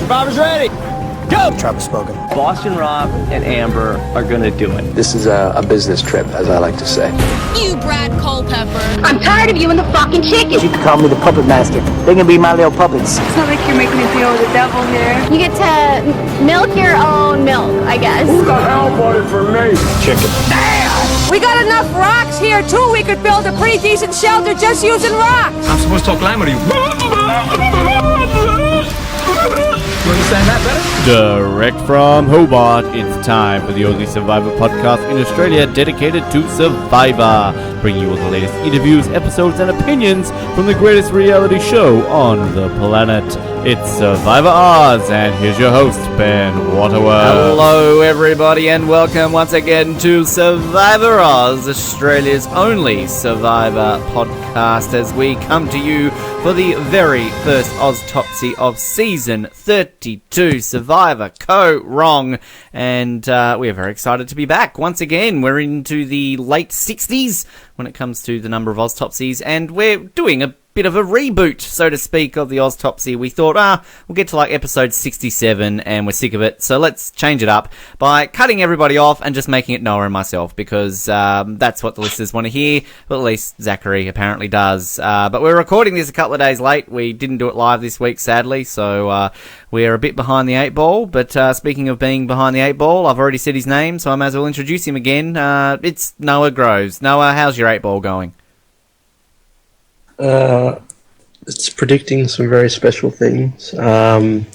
Survivor's ready. Go! Travis spoken. Boston Rob and Amber are gonna do it. This is a business trip, as I like to say. You, Brad Culpepper. I'm tired of you and the fucking chicken. You can call me the puppet master. They can be my little puppets. It's not like you're making a deal with the devil here. You get to milk your own milk, I guess. Who the hell voted for me? Chicken. We got enough rocks here, too. We could build a pretty decent shelter just using rocks. I'm supposed to talk Lime, or you understand that better? Direct from Hobart, it's time for the only Survivor podcast in Australia dedicated to Survivor, bringing you all the latest interviews, episodes, and opinions from the greatest reality show on the planet. It's Survivor Oz, and here's your host, Ben Waterworth. Hello, everybody, and welcome once again to Survivor Oz, Australia's only Survivor podcast, as we come to you for the very first Oztopsy of season 32, Survivor Kaoh, Rong, and we are very excited to be back once again. We're into the late 60s when it comes to the number of Oztopsies, and we're doing a bit of a reboot, so to speak, of the Oztopsy. We thought, we'll get to like episode 67 and we're sick of it, so let's change it up by cutting everybody off and just making it Noah and myself, because that's what the listeners want to hear. Well, at least Zachary apparently does. But we're recording this a couple of days late. We didn't do it live this week, sadly, so we're a bit behind the 8 ball. But speaking of being behind the 8 ball, I've already said his name, so I may as well introduce him again. It's Noah Groves. Noah, how's your 8 ball going? It's predicting some very special things. I'm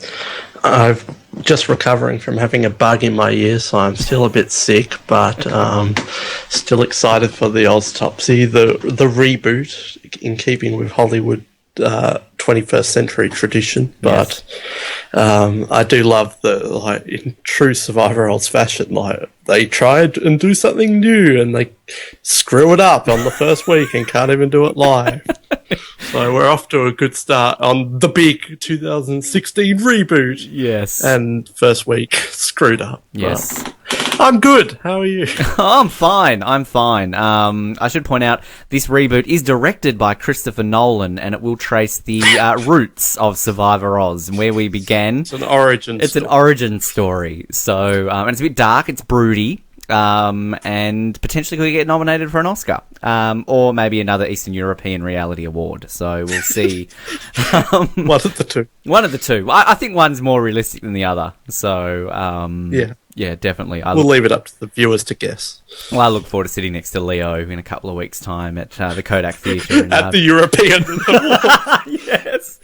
just recovering from having a bug in my ear, so I'm still a bit sick, but still excited for the Oztopsy, the reboot, in keeping with Hollywood 21st century tradition. But I do love the, in true Survivor Oz fashion, they tried and do something new and they screw it up on the first week and can't even do it live. So we're off to a good start on the big 2016 reboot. Yes. And first week screwed up. Yes. I'm good. How are you? I'm fine. I should point out this reboot is directed by Christopher Nolan, and it will trace the roots of Survivor Oz and where we began. It's an origin story. So, and it's a bit dark. It's broody. And potentially could get nominated for an Oscar, or maybe another Eastern European reality award. So we'll see. One of the two. I think one's more realistic than the other. So yeah, definitely. We'll leave it up to the viewers to guess. Well, I look forward to sitting next to Leo in a couple of weeks' time at the Kodak Theatre. At the European Award. Yes.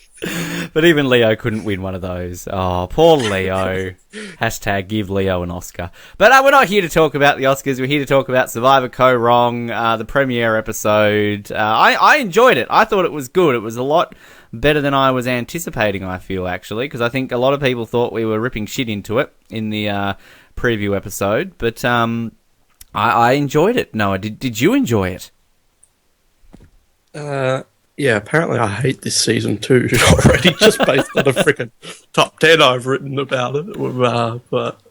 But even Leo couldn't win one of those. Oh, poor Leo. Hashtag give Leo an Oscar. But we're not here to talk about the Oscars. We're here to talk about Survivor Kaoh Rong, the premiere episode. I enjoyed it. I thought it was good. It was a lot better than I was anticipating, I feel, actually, because I think a lot of people thought we were ripping shit into it in the preview episode. But I enjoyed it. Noah, did you enjoy it? Yeah, apparently I hate this season too already, just based on a freaking top 10 I've written about it. But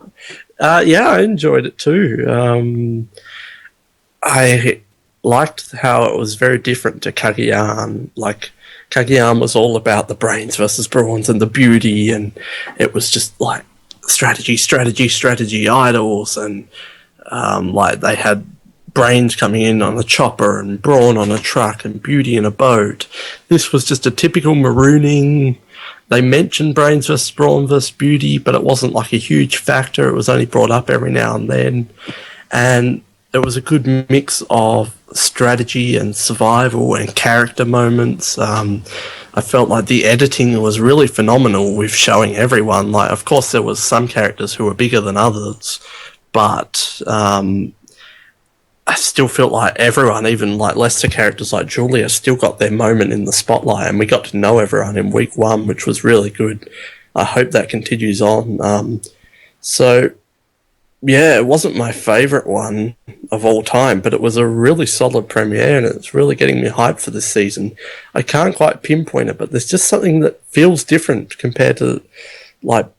I enjoyed it too. I liked how it was very different to Kaoh. Like, Kaoh was all about the brains versus brawns and the beauty, and it was just like strategy idols, and like they had brains coming in on a chopper and brawn on a truck and beauty in a boat. This was just a typical marooning. They mentioned brains versus brawn versus beauty, but it wasn't like a huge factor. It was only brought up every now and then. And it was a good mix of strategy and survival and character moments. I felt like the editing was really phenomenal with showing everyone. Like, of course, there was some characters who were bigger than others, but I still felt like everyone, even like lesser characters like Julia, still got their moment in the spotlight, and we got to know everyone in week 1, which was really good. I hope that continues on. So, yeah, it wasn't my favourite one of all time, but it was a really solid premiere, and it's really getting me hyped for this season. I can't quite pinpoint it, but there's just something that feels different compared to, like,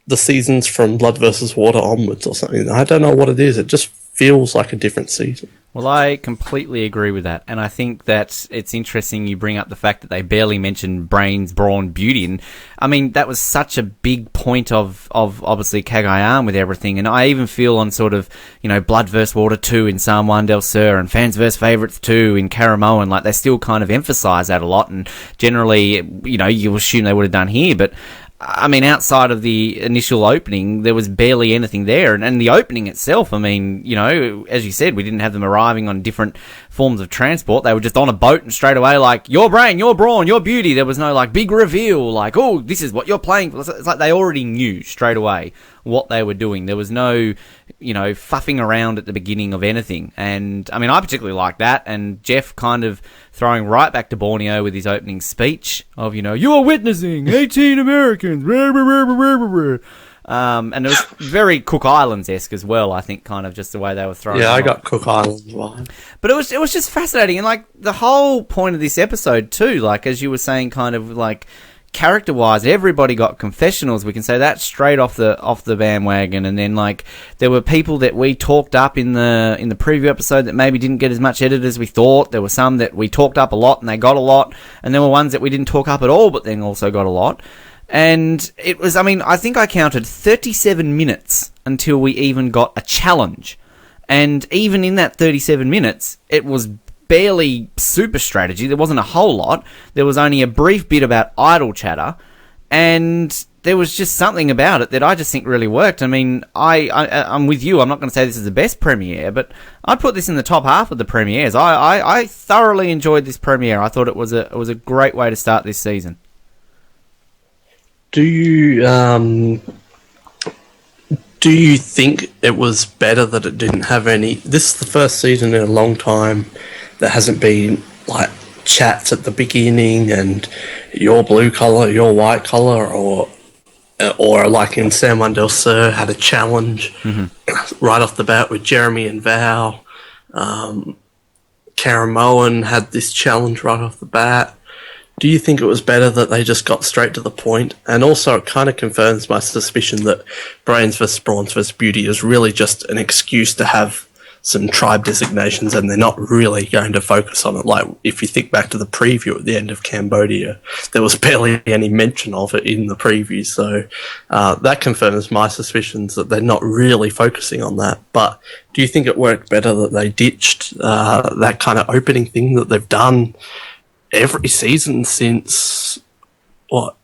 the seasons from Blood versus Water onwards or something. I don't know what it is. It just feels like a different season. Well, I completely agree with that, and I think that it's interesting you bring up the fact that they barely mentioned brains, brawn, beauty, and I mean, that was such a big point of obviously Kaoh with everything, and I even feel on sort of, Blood vs. Water 2 in Psalm 1 Del Sur, and Fans vs. Favourites 2 in Caramoan, like, they still kind of emphasise that a lot, and generally, you assume they would have done here, but I mean, outside of the initial opening, there was barely anything there. And the opening itself, I mean, as you said, we didn't have them arriving on different forms of transport. They were just on a boat and straight away, like, your brain, your brawn, your beauty. There was no, like, big reveal, like, oh, this is what you're playing for. It's like they already knew straight away what they were doing. There was no, fuffing around at the beginning of anything. And, I mean, I particularly like that. And Jeff kind of throwing right back to Borneo with his opening speech of, you are witnessing 18 Americans. And it was very Cook Islands-esque as well, I think, kind of just the way they were throwing. Yeah, I got Cook Islands vibe. But it was just fascinating. And, like, the whole point of this episode, too, like, as you were saying, kind of, like, character-wise, everybody got confessionals. We can say that straight off the bandwagon. And then, like, there were people that we talked up in the preview episode that maybe didn't get as much edit as we thought. There were some that we talked up a lot and they got a lot, and there were ones that we didn't talk up at all but then also got a lot. And it was, I mean, I think I counted 37 minutes until we even got a challenge. And even in that 37 minutes, it was barely super strategy. There wasn't a whole lot. There was only a brief bit about idle chatter, and there was just something about it that I just think really worked. I mean, I'm with you. I'm not going to say this is the best premiere, but I'd put this in the top half of the premieres. I thoroughly enjoyed this premiere. I thought it was a great way to start this season. Do you think it was better that it didn't have any? This is the first season in a long time that hasn't been like chats at the beginning and your blue colour, your white colour, or like in San Juan del Sur had a challenge right off the bat with Jeremy and Val. Caramoan had this challenge right off the bat. Do you think it was better that they just got straight to the point? And also, it kind of confirms my suspicion that Brains vs. Brawns vs. Beauty is really just an excuse to have some tribe designations, and they're not really going to focus on it. Like, if you think back to the preview at the end of Cambodia, there was barely any mention of it in the preview. So that confirms my suspicions that they're not really focusing on that. But do you think it worked better that they ditched that kind of opening thing that they've done every season since what?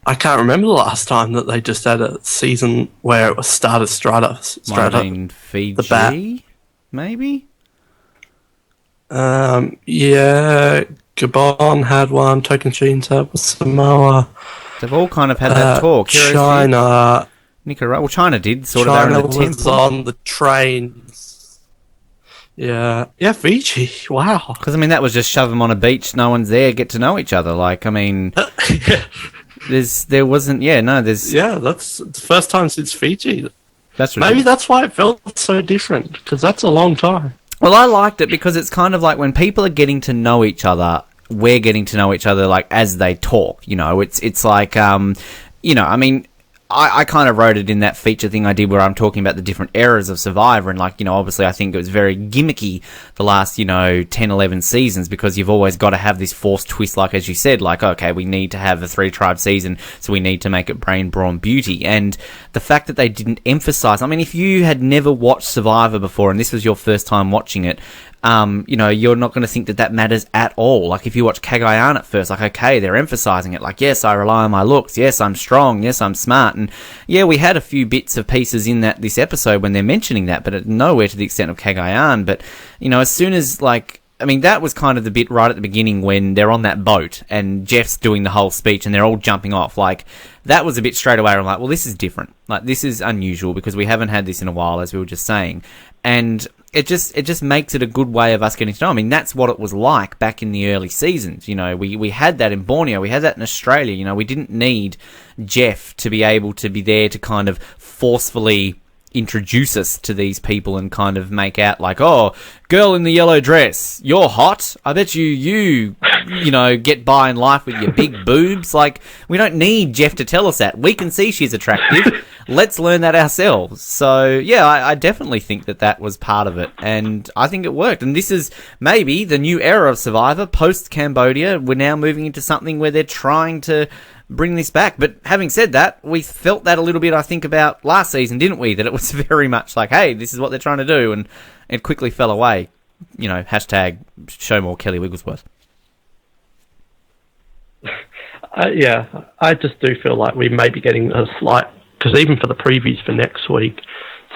I can't remember the last time that they just had a season where it was started straight up Fiji, the bat. Maybe. Yeah, Gabon had one. Tocantins had one. Samoa. They've all kind of had that talk. China, Nicaragua. Well, China did sort China of. China was on the trains. Yeah, Fiji. Wow. Because I mean, that was just shove them on a beach. No one's there. Get to know each other. Like, I mean, that's the first time since Fiji. That's maybe that's why it felt so different, because that's a long time. Well, I liked it because it's kind of like when people are getting to know each other, we're getting to know each other like as they talk. You know, it's like I mean, I kind of wrote it in that feature thing I did where I'm talking about the different eras of Survivor, and like, you know, obviously I think it was very gimmicky the last, 10, 11 seasons, because you've always got to have this forced twist, like as you said, like, okay, we need to have a 3-tribe season, so we need to make it Brain, Brawn, Beauty. And the fact that they didn't emphasize, I mean, if you had never watched Survivor before and this was your first time watching it, you're not going to think that matters at all. Like, if you watch Kaoh at first, like, okay, they're emphasizing it. Like, yes, I rely on my looks. Yes, I'm strong. Yes, I'm smart. And yeah, we had a few bits of pieces in this episode when they're mentioning that, but nowhere to the extent of Kaoh. But, as soon as, like, I mean, that was kind of the bit right at the beginning when they're on that boat and Jeff's doing the whole speech and they're all jumping off. Like, that was a bit straight away. I'm like, well, this is different. Like, this is unusual because we haven't had this in a while, as we were just saying. And it just makes it a good way of us getting to know. I mean, that's what it was like back in the early seasons. We had that in Borneo. We had that in Australia. We didn't need Jeff to be able to be there to kind of forcefully introduce us to these people and kind of make out like, oh, girl in the yellow dress, you're hot. I bet you get by in life with your big boobs. Like, we don't need Jeff to tell us that. We can see she's attractive. let's learn that ourselves. So, yeah, I definitely think that was part of it, and I think it worked. And this is maybe the new era of Survivor, post-Cambodia. We're now moving into something where they're trying to bring this back. But having said that, we felt that a little bit, I think, about last season, didn't we? That it was very much like, hey, this is what they're trying to do, and it quickly fell away. You know, hashtag show more Kelly Wigglesworth. Yeah, I just do feel like we may be getting a slight... Because even for the previews for next week,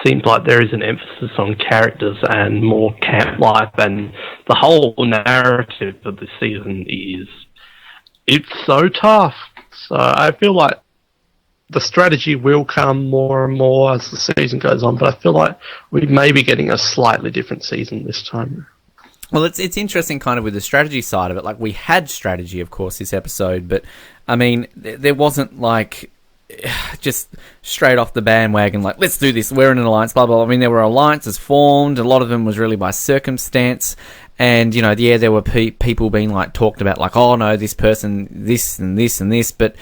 seems like there is an emphasis on characters and more camp life, and the whole narrative of this season is... It's so tough. So I feel like the strategy will come more and more as the season goes on, but I feel like we may be getting a slightly different season this time. Well, it's interesting kind of with the strategy side of it. Like, we had strategy, of course, this episode, but, I mean, there wasn't, like, just straight off the bandwagon, like, let's do this, we're in an alliance, blah, blah, blah. I mean, there were alliances formed, a lot of them was really by circumstance, and, you know, yeah, there were people being, like, talked about, like, oh, no, this person, this and this and this, but,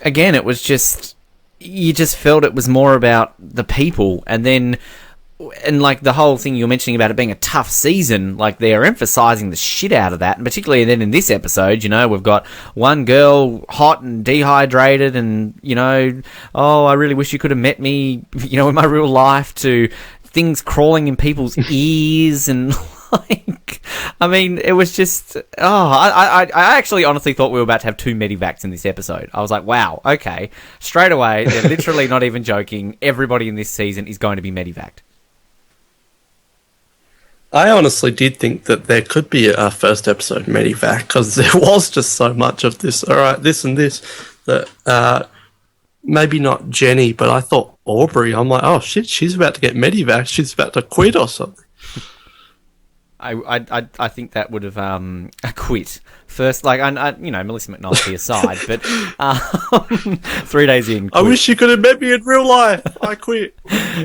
again, it was just, you just felt it was more about the people, and then... And, like, the whole thing you're mentioning about it being a tough season, like, they're emphasising the shit out of that. And particularly then in this episode, you know, we've got one girl hot and dehydrated and, you know, oh, I really wish you could have met me, you know, in my real life, to things crawling in people's ears and, like, I mean, it was just, I actually honestly thought we were about to have 2 medivacs in this episode. I was like, wow, okay. Straight away, they're literally not even joking. Everybody in this season is going to be medivaced. I honestly did think that there could be a first episode medivac, because there was just so much of this, all right, this and this, that maybe not Jenny, but I thought Aubrey, I'm like, oh shit, she's about to get medivac, she's about to quit or something. I think that would have quit first. Like, I you know, Melissa McNulty aside, but 3 days in, quit. I wish you could have met me in real life. I quit.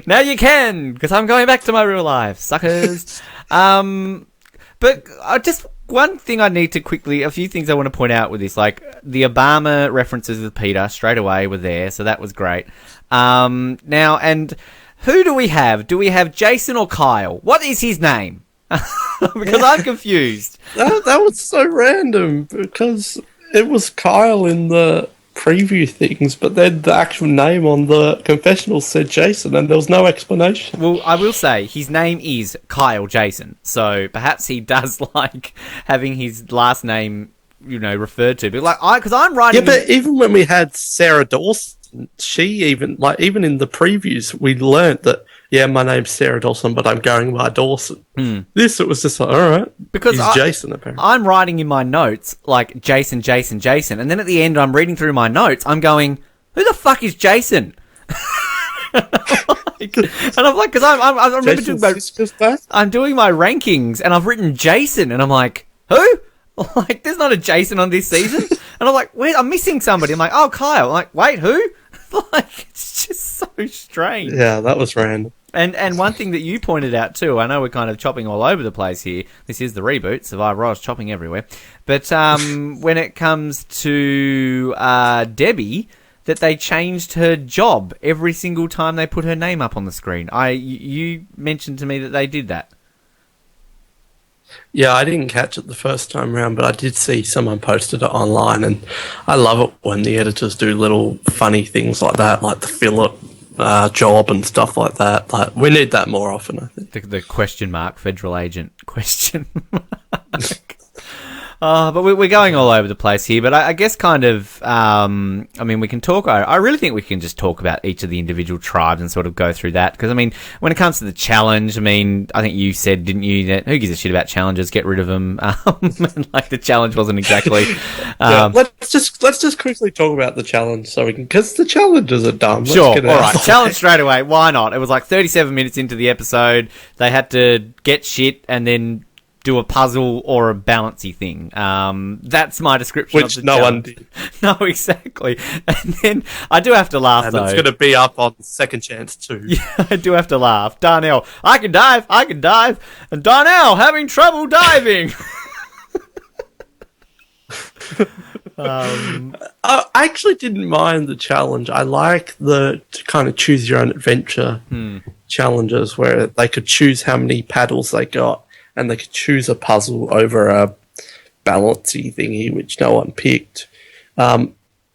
Now you can, because I'm going back to my real life, suckers. But just one thing I need to quickly, a few things I want to point out with this, like the Obama references with Peter straight away were there, so that was great. Now, and who do we have? Do we have Jason or Kyle? What is his name? Because I'm confused. That was so random, because it was Kyle in the preview things, but then the actual name on the confessional said Jason, and there was no explanation. Well, I will say his name is Kyle Jason, so perhaps he does like having his last name, you know, referred to. But like, because I'm writing. Yeah, but even when we had Sarah Dawson, she even in the previews, we learnt that. Yeah, my name's Sarah Dawson, but I'm going by Dawson. This, it was just like, all right. Because he's Jason, apparently. I'm writing in my notes, like, Jason, Jason, Jason. And then at the end, I'm reading through my notes, I'm going, who the fuck is Jason? And I'm like, because I remember doing I'm doing my rankings, and I've written Jason, and I'm like, who? Like, there's not a Jason on this season. And I'm like, wait, I'm missing somebody. I'm like, oh, Kyle. I'm like, wait, who? Like, it's just so strange. Yeah, that was random. And one thing that you pointed out too, I know we're kind of chopping all over the place here. This is the reboot, Survivor Oz, chopping everywhere. But when it comes to Debbie, that they changed her job every single time they put her name up on the screen. You mentioned to me that they did that. Yeah, I didn't catch it the first time around, but I did see someone posted it online, and I love it when the editors do little funny things like that, like the Philip job and stuff like that. Like, we need that more often, I think. The question mark, federal agent question mark. But we're going all over the place here. But I guess kind of, I mean, we can talk. I really think we can just talk about each of the individual tribes and sort of go through that. Because, I mean, when it comes to the challenge, I mean, I think you said, didn't you, that who gives a shit about challenges? Get rid of them. And, like, the challenge wasn't exactly. Let's just quickly talk about the challenge so we can, because the challenges are dumb. Sure. All right. Challenge straight away. Why not? It was like 37 minutes into the episode. They had to get shit and then do a puzzle or a balancy thing. That's my description of the challenge. Which no one did. No, exactly. And then I do have to laugh, though. And it's going to be up on Second Chance too. Yeah, I do have to laugh. Darnell, I can dive. And Darnell, having trouble diving. I actually didn't mind the challenge. I like the kind of choose your own adventure challenges where they could choose how many paddles they got and they could choose a puzzle over a balancy thingy, which no one picked.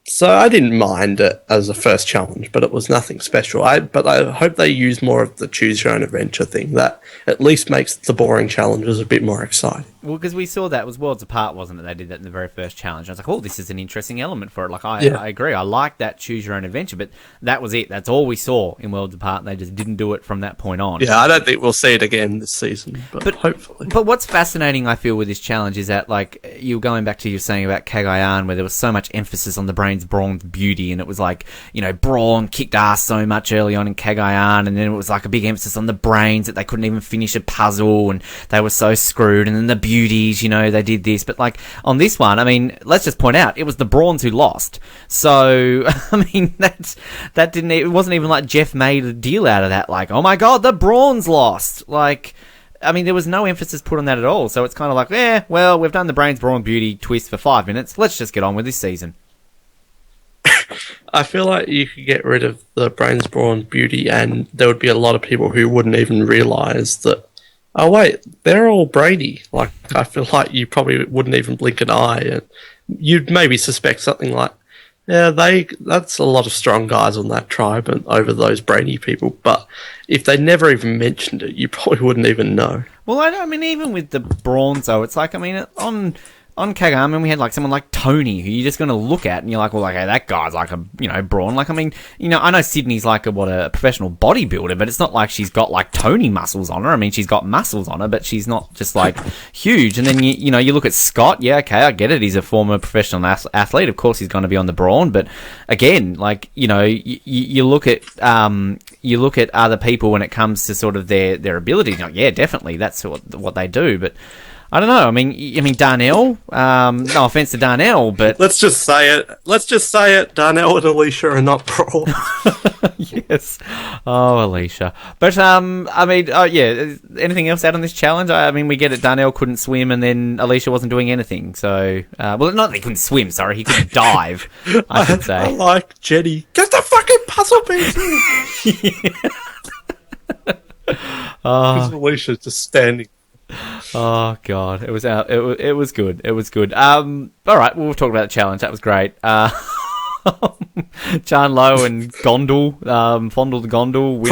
So I didn't mind it as a first challenge, but it was nothing special. But I hope they use more of the choose your own adventure thing. That at least makes the boring challenges a bit more exciting. Well, because we saw that it was Worlds Apart, wasn't it? They did that in the very first challenge. I was like, oh, this is an interesting element for it. Like, I agree. I like that choose your own adventure, but that was it. That's all we saw in Worlds Apart. They just didn't do it from that point on. Yeah, I don't think we'll see it again this season, but hopefully. But what's fascinating, I feel, with this challenge is that, like, you were going back to you saying about Kaoh, where there was so much emphasis on the Brawn's beauty, and it was like, you know, Brawn kicked ass so much early on in Kaoh, and then it was like a big emphasis on the brains that they couldn't even finish a puzzle, and they were so screwed, and then the beauties, you know, they did this. But, like, on this one, I mean, let's just point out, it was the Brawns who lost. So, I mean, it wasn't even like Jeff made a deal out of that, like, oh my god, the Brawns lost. Like, I mean, there was no emphasis put on that at all. So it's kind of like, well, we've done the Brains Brawn beauty twist for 5 minutes. Let's just get on with this season. I feel like you could get rid of the Brains Brawn beauty and there would be a lot of people who wouldn't even realise that, oh wait, they're all brainy. Like, I feel like you probably wouldn't even blink an eye and you'd maybe suspect something like, yeah, that's a lot of strong guys on that tribe and over those brainy people. But if they never even mentioned it, you probably wouldn't even know. Well, I mean, even with the Brawns, though, it's like, I mean, on Kaoh, I mean, we had like someone like Tony, who you're just going to look at and you're like, well, okay, that guy's like a, you know, Brawn. Like, I mean, you know, I know Sydney's like a professional bodybuilder, but it's not like she's got like Tony muscles on her. I mean, she's got muscles on her, but she's not just like huge. And then you know, you look at Scott. Yeah, okay, I get it. He's a former professional athlete. Of course, he's going to be on the Brawn. But again, like, you know, you look at other people when it comes to sort of their abilities. Like, yeah, definitely, that's what they do, but. I don't know. I mean, Darnell. No offense to Darnell, but let's just say it. Darnell and Alicia are not Brawn. Yes. Oh, Alicia. But I mean, yeah. Anything else out on this challenge? I mean, we get it. Darnell couldn't swim, and then Alicia wasn't doing anything. So, well, not that he couldn't swim. Sorry, he couldn't dive. I should say. I like Jenny. Get the fucking puzzle piece. Alicia just standing. Oh god, it was out. It was good. It was good. All right, we'll talk about the challenge. That was great. Chan Lo and Gondal, Fondle the Gondal.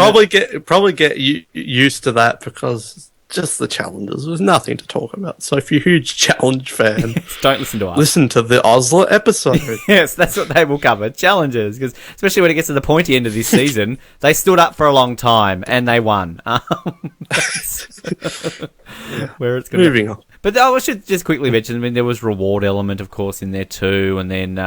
Probably get used to that because just the challenges. There's nothing to talk about. So if you're a huge challenge fan, don't listen to us. Listen to the Osler episode. Yes, that's what they will cover. Challenges, because especially when it gets to the pointy end of this season, they stood up for a long time and they won. Where it's going. Moving on. But I should just quickly mention. I mean, there was reward element, of course, in there too, and then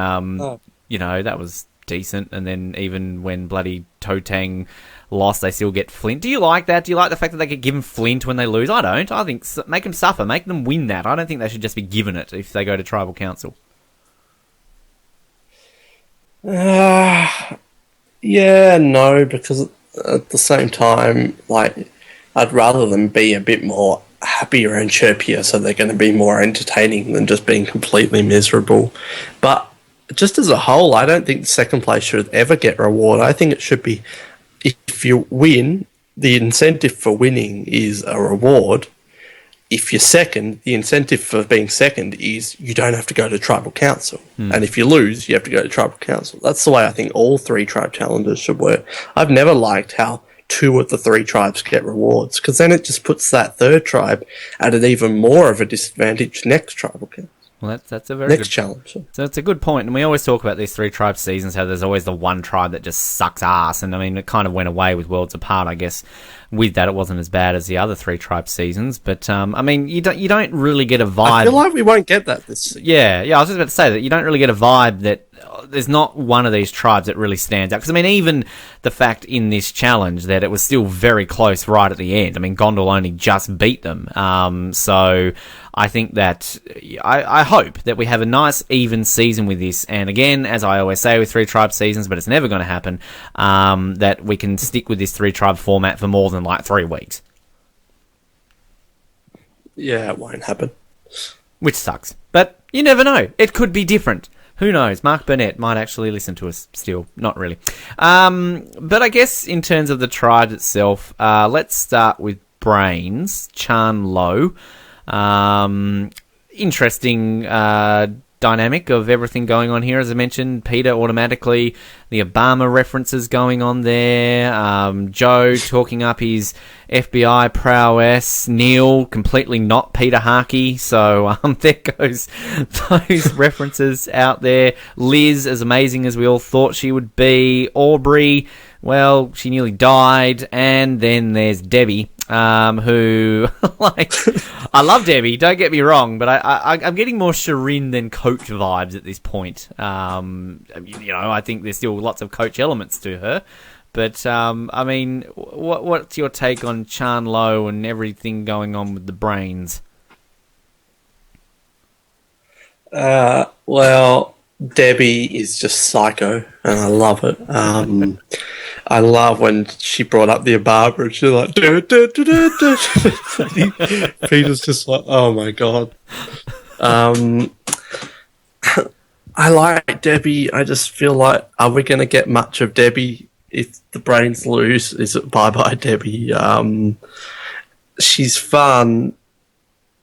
you know, that was decent. And then even when bloody Toe Tang lost, they still get Flint. Do you like that? Do you like the fact that they get given Flint when they lose? I don't. I think make them suffer, make them win that. I don't think they should just be given it if they go to Tribal Council. Yeah, no, because at the same time, like, I'd rather them be a bit more happier and chirpier, so they're going to be more entertaining than just being completely miserable. But just as a whole, I don't think second place should ever get reward. I think it should be, if you win, the incentive for winning is a reward. If you're second, the incentive for being second is you don't have to go to Tribal Council. And if you lose, you have to go to Tribal Council. That's the way I think all 3 tribe challenges should work. I've never liked how 2 of the 3 tribes get rewards, because then it just puts that 3rd tribe at an even more of a disadvantage next Tribal Council. Well, that's a very next good challenge. So that's a good point, and we always talk about these 3 tribe seasons, how there's always the one tribe that just sucks ass, and I mean, it kind of went away with Worlds Apart, I guess. With that, it wasn't as bad as the other 3 tribe seasons, but I mean, you don't really get a vibe. I feel like we won't get that this season. Yeah, I was just about to say that you don't really get a vibe that there's not one of these tribes that really stands out. Because, I mean, even the fact in this challenge that it was still very close right at the end. I mean, Gondal only just beat them. So I think that I hope that we have a nice, even season with this. And again, as I always say with 3 tribe seasons, but it's never going to happen, that we can stick with this 3 tribe format for more than like 3 weeks. Yeah, it won't happen. Which sucks. But you never know. It could be different. Who knows? Mark Burnett might actually listen to us still. Not really. But I guess in terms of the tribe itself, let's start with Brains, Chan Lo. Interesting dynamic of everything going on here. As I mentioned, Peter automatically, the Obama references going on there, Joe talking up his FBI prowess, Neil completely not Peter Harkey, so there goes those references out there. Liz, as amazing as we all thought she would be. Aubrey, well, she nearly died. And then there's Debbie, who, like, I love Debbie, don't get me wrong, but I'm getting more Shireen than Coach vibes at this point. I think there's still lots of Coach elements to her. But, I mean, what's your take on Chan Lo and everything going on with the Brains? Well, Debbie is just psycho, and I love it. I love when she brought up the Obama, and she's like, Peter's just like, oh my god. I like Debbie. I just feel like, are we going to get much of Debbie if the Brains lose? Is it bye-bye Debbie? She's fun,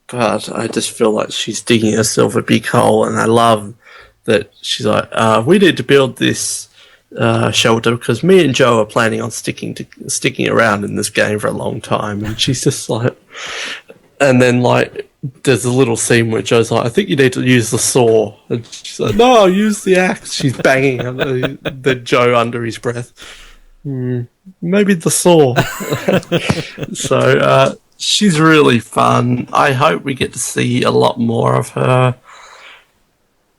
but I just feel like she's digging herself a big hole, and I love that she's like, we need to build this shelter because me and Joe are planning on sticking around in this game for a long time. And she's just like, and then like there's a little scene where Joe's like, I think you need to use the saw, and she's like, no, I'll use the axe. She's banging the Joe under his breath. Maybe the saw. So she's really fun. I hope we get to see a lot more of her.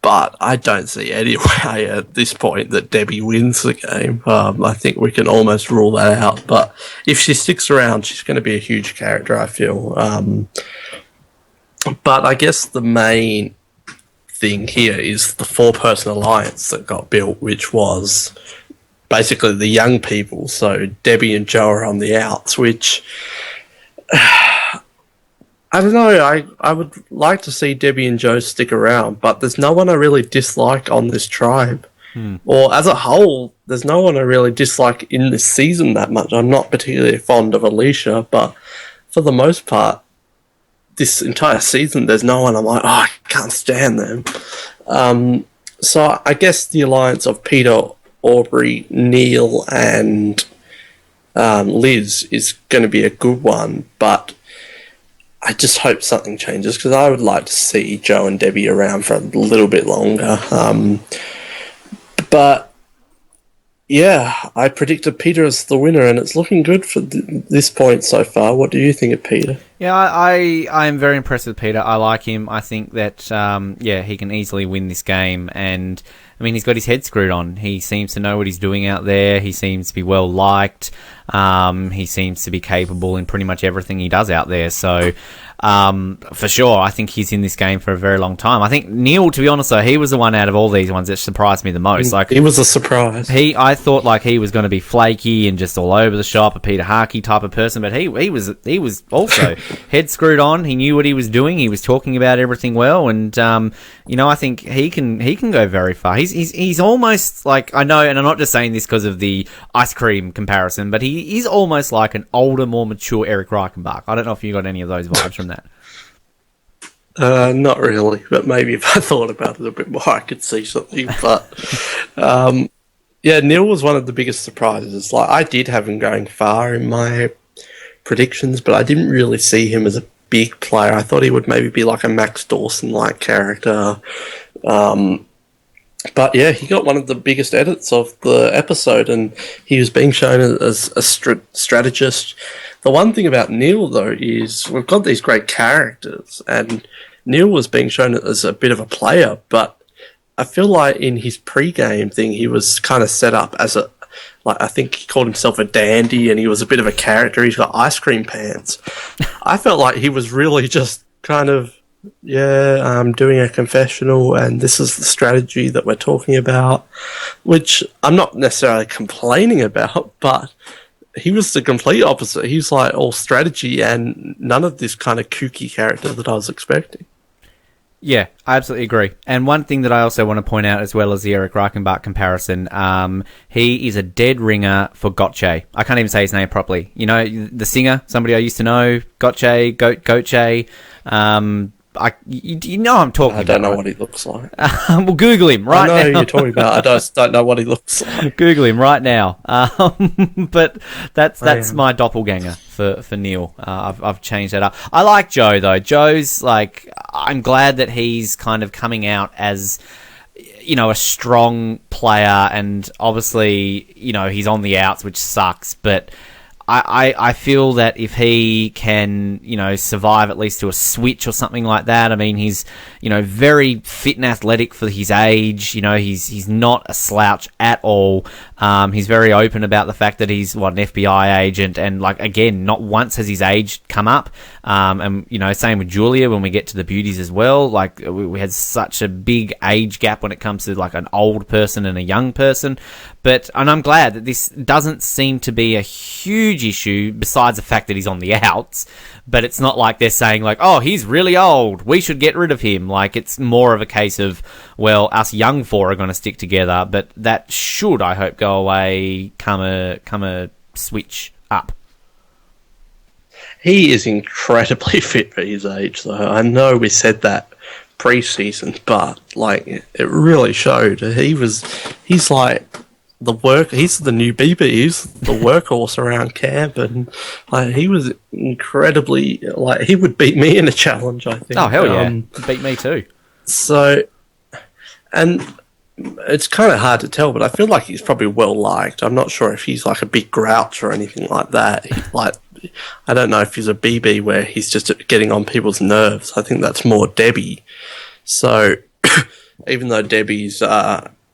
But I don't see any way at this point that Debbie wins the game. I think we can almost rule that out. But if she sticks around, she's going to be a huge character, I feel. But I guess the main thing here is the four-person alliance that got built, which was basically the young people. So Debbie and Joe are on the outs, which I don't know, I would like to see Debbie and Joe stick around, but there's no one I really dislike on this tribe. Or as a whole, there's no one I really dislike in this season that much. I'm not particularly fond of Alicia, but for the most part, this entire season, there's no one I'm like, oh, I can't stand them. So I guess the alliance of Peter, Aubrey, Neil, and Liz is going to be a good one, but I just hope something changes because I would like to see Joe and Debbie around for a little bit longer. But yeah, I predicted Peter as the winner, and it's looking good for this point so far. What do you think of Peter? Yeah, I am very impressed with Peter. I like him. I think that he can easily win this game, and I mean, he's got his head screwed on. He seems to know what he's doing out there. He seems to be well liked. He seems to be capable in pretty much everything he does out there. So, for sure, I think he's in this game for a very long time. I think Neil, to be honest, though, he was the one out of all these ones that surprised me the most. Like, he was a surprise. I thought like he was going to be flaky and just all over the shop, a Peter Harkey type of person, but he was also head screwed on. He knew what he was doing. He was talking about everything well, and I think he can go very far. He's almost like, I know, and I'm not just saying this because of the ice cream comparison, but he's almost like an older, more mature Eric Reichenbach. I don't know if you got any of those vibes from that. Not really, but maybe if I thought about it a bit more, I could see something. But Neil was one of the biggest surprises. Like, I did have him going far in my predictions, but I didn't really see him as a big player. I thought he would maybe be like a Max Dawson-like character. But yeah, he got one of the biggest edits of the episode, and he was being shown as a strategist. The one thing about Neil, though, is we've got these great characters, and Neil was being shown as a bit of a player, but I feel like in his pre-game thing, he was kind of set up as I think he called himself a dandy, and he was a bit of a character. He's got ice cream pants. I felt like he was really just kind of, I'm doing a confessional, and this is the strategy that we're talking about, which I'm not necessarily complaining about, but he was the complete opposite. He's like all strategy and none of this kind of kooky character that I was expecting. Yeah, I absolutely agree. And one thing that I also want to point out, as well as the Eric Reichenbach comparison, he is a dead ringer for Gotche. I can't even say his name properly. You know, the singer, somebody I used to know, Gotche, Gotche. You know I'm talking about. I don't know what he looks like. Well, Google him right now. I know who you're talking about. I just don't know what he looks like. Google him right now. But that's my doppelganger for Neil. I've changed that up. I like Joe, though. Joe's, like, I'm glad that he's kind of coming out as, you know, a strong player, and obviously, you know, he's on the outs, which sucks, but I feel that if he can, you know, survive at least to a switch or something like that, I mean, he's, you know, very fit and athletic for his age. You know, he's not a slouch at all. He's very open about the fact that he's, an FBI agent, and, like, again, not once has his age come up. And, you know, same with Julia when we get to the beauties as well. Like, we had such a big age gap when it comes to, like, an old person and a young person. And I'm glad that this doesn't seem to be a huge issue, besides the fact that he's on the outs. But it's not like they're saying, like, oh, he's really old, we should get rid of him. Like, it's more of a case of, well, us young four are going to stick together, but that should, I hope, go away come a switch up. He is incredibly fit for his age, though. I know we said that pre-season, but, like, it really showed. He's like he's the new BB. He's the workhorse around camp, and, like, he was incredibly, like, he would beat me in a challenge, I think. Oh, hell yeah. Beat me too. So, and it's kind of hard to tell, but I feel like he's probably well liked. I'm not sure if he's like a big grouch or anything like that. I don't know if he's a BB where he's just getting on people's nerves. I think that's more Debbie. So, even though Debbie's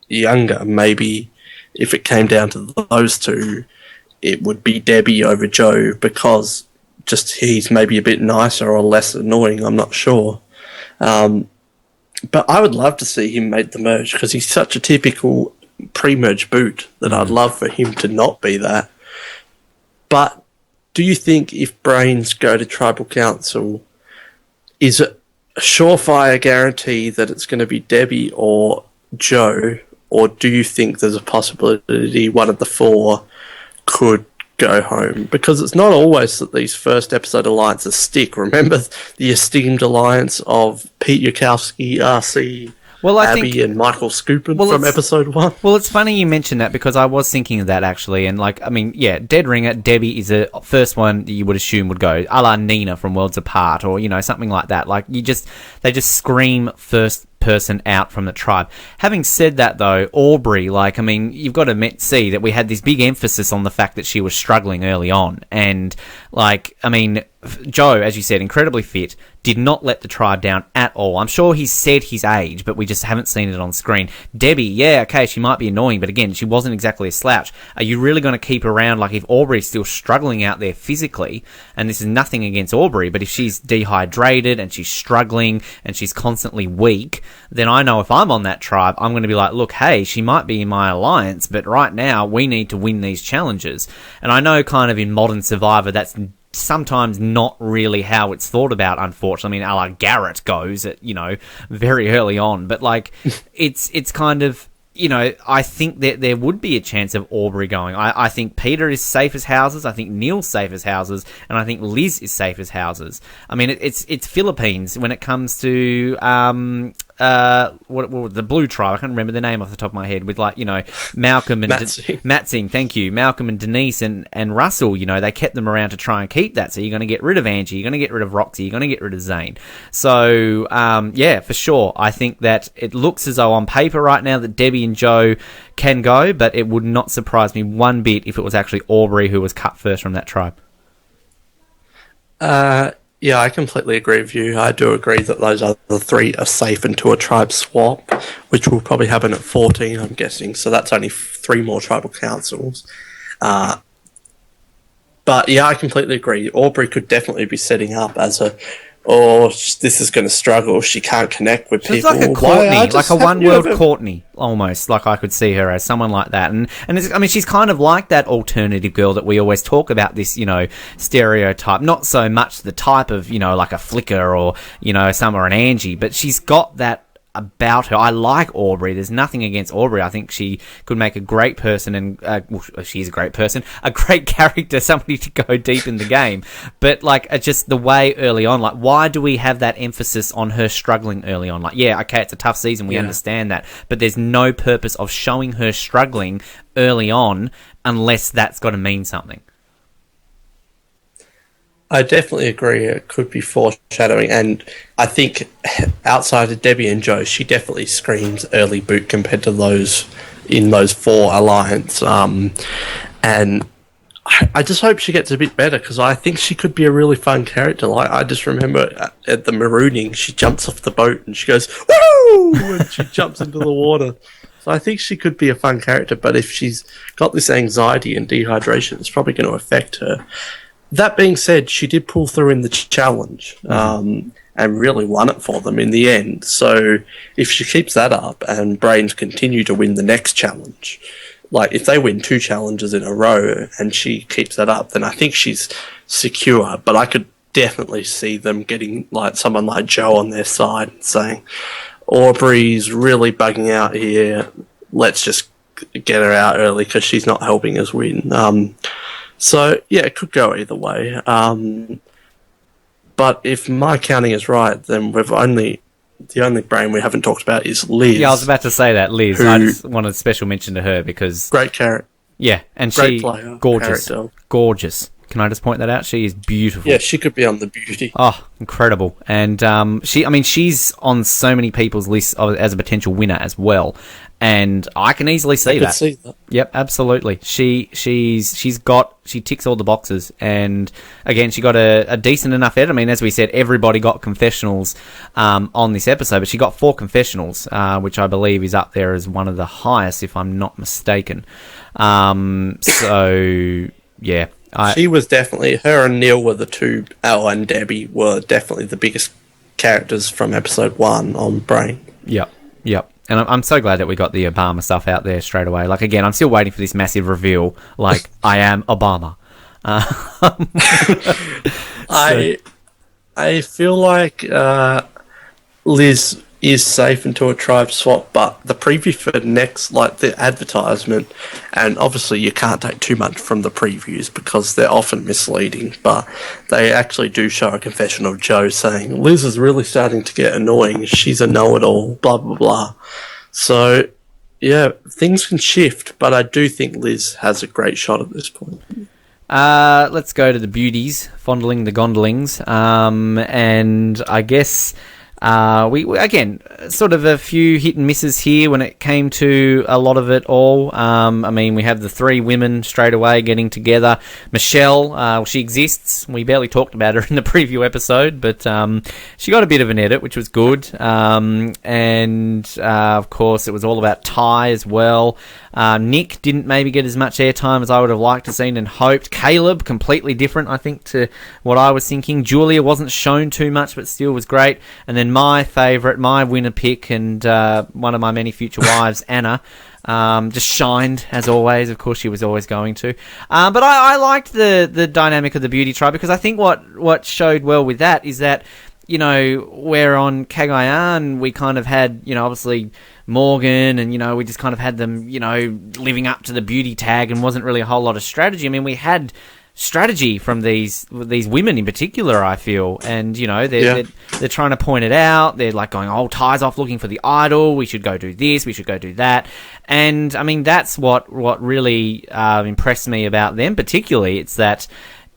younger, maybe if it came down to those two, it would be Debbie over Joe, because just he's maybe a bit nicer or less annoying. I'm not sure. But I would love to see him make the merge, because he's such a typical pre-merge boot that I'd love for him to not be that. But do you think if Brains go to Tribal Council, is it a surefire guarantee that it's going to be Debbie or Joe? Or do you think there's a possibility one of the four could go home? Because it's not always that these first episode alliances stick. Remember the esteemed alliance of Pete Yukowski, RC, Abby, and Michael Scoopin from episode 1? Well, it's funny you mention that, because I was thinking of that, actually. And, like, I mean, yeah, Dead Ringer, Debbie is the first one that you would assume would go, a la Nina from Worlds Apart, or, you know, something like that. Like, they just scream first person out from the tribe. Having said that, though, Aubrey, like, I mean, you've got to see that we had this big emphasis on the fact that she was struggling early on. And, like, I mean, Joe, as you said, incredibly fit, did not let the tribe down at all. I'm sure he said his age, but we just haven't seen it on screen. Debbie, yeah, okay, she might be annoying, but again, she wasn't exactly a slouch. Are you really going to keep her around? Like, if Aubrey's still struggling out there physically, and this is nothing against Aubrey, but if she's dehydrated and she's struggling and she's constantly weak, then I know if I'm on that tribe, I'm going to be like, look, hey, she might be in my alliance, but right now we need to win these challenges. And I know kind of in Modern Survivor that's sometimes not really how it's thought about, unfortunately. I mean, a la Garrett goes at, you know, very early on, but, like, it's kind of, you know, I think that there would be a chance of Aubrey going. I think Peter is safe as houses. I think Neil's safe as houses, and I think Liz is safe as houses. I mean, it's Philippines when it comes to what the Blue Tribe. I can't remember the name off the top of my head. With, like, you know, Malcolm and Matsing, thank you, Malcolm and Denise and Russell. You know, they kept them around to try and keep that. So you're going to get rid of Angie, you're going to get rid of Roxy, you're going to get rid of Zane. So yeah, for sure. I think that it looks as though on paper right now that Debbie and Joe can go, but it would not surprise me one bit if it was actually Aubrey who was cut first from that tribe. Yeah, I completely agree with you. I do agree that those other three are safe into a tribe swap, which will probably happen at 14, I'm guessing. So that's only 3 more tribal councils. But yeah, I completely agree. Aubrey could definitely be setting up as or this is going to struggle. She can't connect with She's people. like a Courtney, like a one-world Courtney, almost. Like I could see her as someone like that. And it's, I mean, she's kind of like that alternative girl that we always talk about, this, you know, stereotype. Not so much the type of, you know, like a Flicker or, you know, Summer and Angie, but she's got that about her. I like Aubrey. There's nothing against Aubrey. I think she could make a great person, and well, she's a great person, a great character, somebody to go deep in the game. But like, just the way early on, like, why do we have that emphasis on her struggling early on? Like, yeah, okay, it's a tough season, we understand that, but there's no purpose of showing her struggling early on unless that's got to mean something. I definitely agree. It could be foreshadowing, and I think outside of Debbie and Joe, she definitely screams early boot compared to those in those 4 alliance. And I just hope she gets a bit better, because I think she could be a really fun character. Like, I just remember at the marooning, she jumps off the boat and she goes, "Woo!" and she jumps into the water. So I think she could be a fun character, but if she's got this anxiety and dehydration, it's probably going to affect her. That being said, she did pull through in the challenge and really won it for them in the end. So if she keeps that up and Brains continue to win the next challenge, like if they win 2 challenges in a row and she keeps that up, then I think she's secure. But I could definitely see them getting like someone like Joe on their side and saying, Aubrey's really bugging out here. Let's just get her out early because she's not helping us win. So, yeah, it could go either way. But if my counting is right, then the only brain we haven't talked about is Liz. Yeah, I was about to say that, Liz. I just wanted a special mention to her because... Great character. Yeah, and great she... player. Gorgeous. Character. Gorgeous. Can I just point that out? She is beautiful. Yeah, she could be on the beauty. Oh, incredible. And she's on so many people's lists as a potential winner as well. And I can easily see that. See that. Yep, absolutely. She ticks all the boxes, and again, she got a decent enough edit. I mean, as we said, everybody got confessionals on this episode, but she got 4 confessionals, which I believe is up there as one of the highest, if I'm not mistaken. So yeah, she was definitely, her and Neil were the 2. And Debbie were definitely the biggest characters from episode 1 on Brain. Yep. And I'm so glad that we got the Obama stuff out there straight away. Like, again, I'm still waiting for this massive reveal. Like, I am Obama. I feel like Liz is safe until a tribe swap, but the preview for next, like the advertisement, and obviously you can't take too much from the previews because they're often misleading, but they actually do show a confession of Joe saying, Liz is really starting to get annoying, she's a know-it-all, blah, blah, blah. So, yeah, things can shift, but I do think Liz has a great shot at this point. Let's go to the beauties, fondling the gondolings, and I guess... we again, sort of a few hit and misses here when it came to a lot of it all. I mean, we have the 3 women straight away getting together. Michelle, she exists. We barely talked about her in the preview episode, but she got a bit of an edit, which was good. And of course, it was all about Ty as well. Nick didn't maybe get as much airtime as I would have liked to seen and hoped. Caleb, completely different, I think, to what I was thinking. Julia wasn't shown too much, but still was great. And then my favourite, my winner pick, and one of my many future wives, Anna, just shined, as always. Of course, she was always going to. But I liked the dynamic of the beauty tribe, because I think what showed well with that is that, you know, where on Kaoh we kind of had, you know, obviously Morgan, and, you know, we just kind of had them, you know, living up to the beauty tag, and wasn't really a whole lot of strategy. I mean, we had strategy from these women in particular, I feel, and, you know, they're trying to point it out. They're like going, oh, Ty's off looking for the idol, we should go do this, we should go do that. And I mean, that's what really impressed me about them particularly. It's that,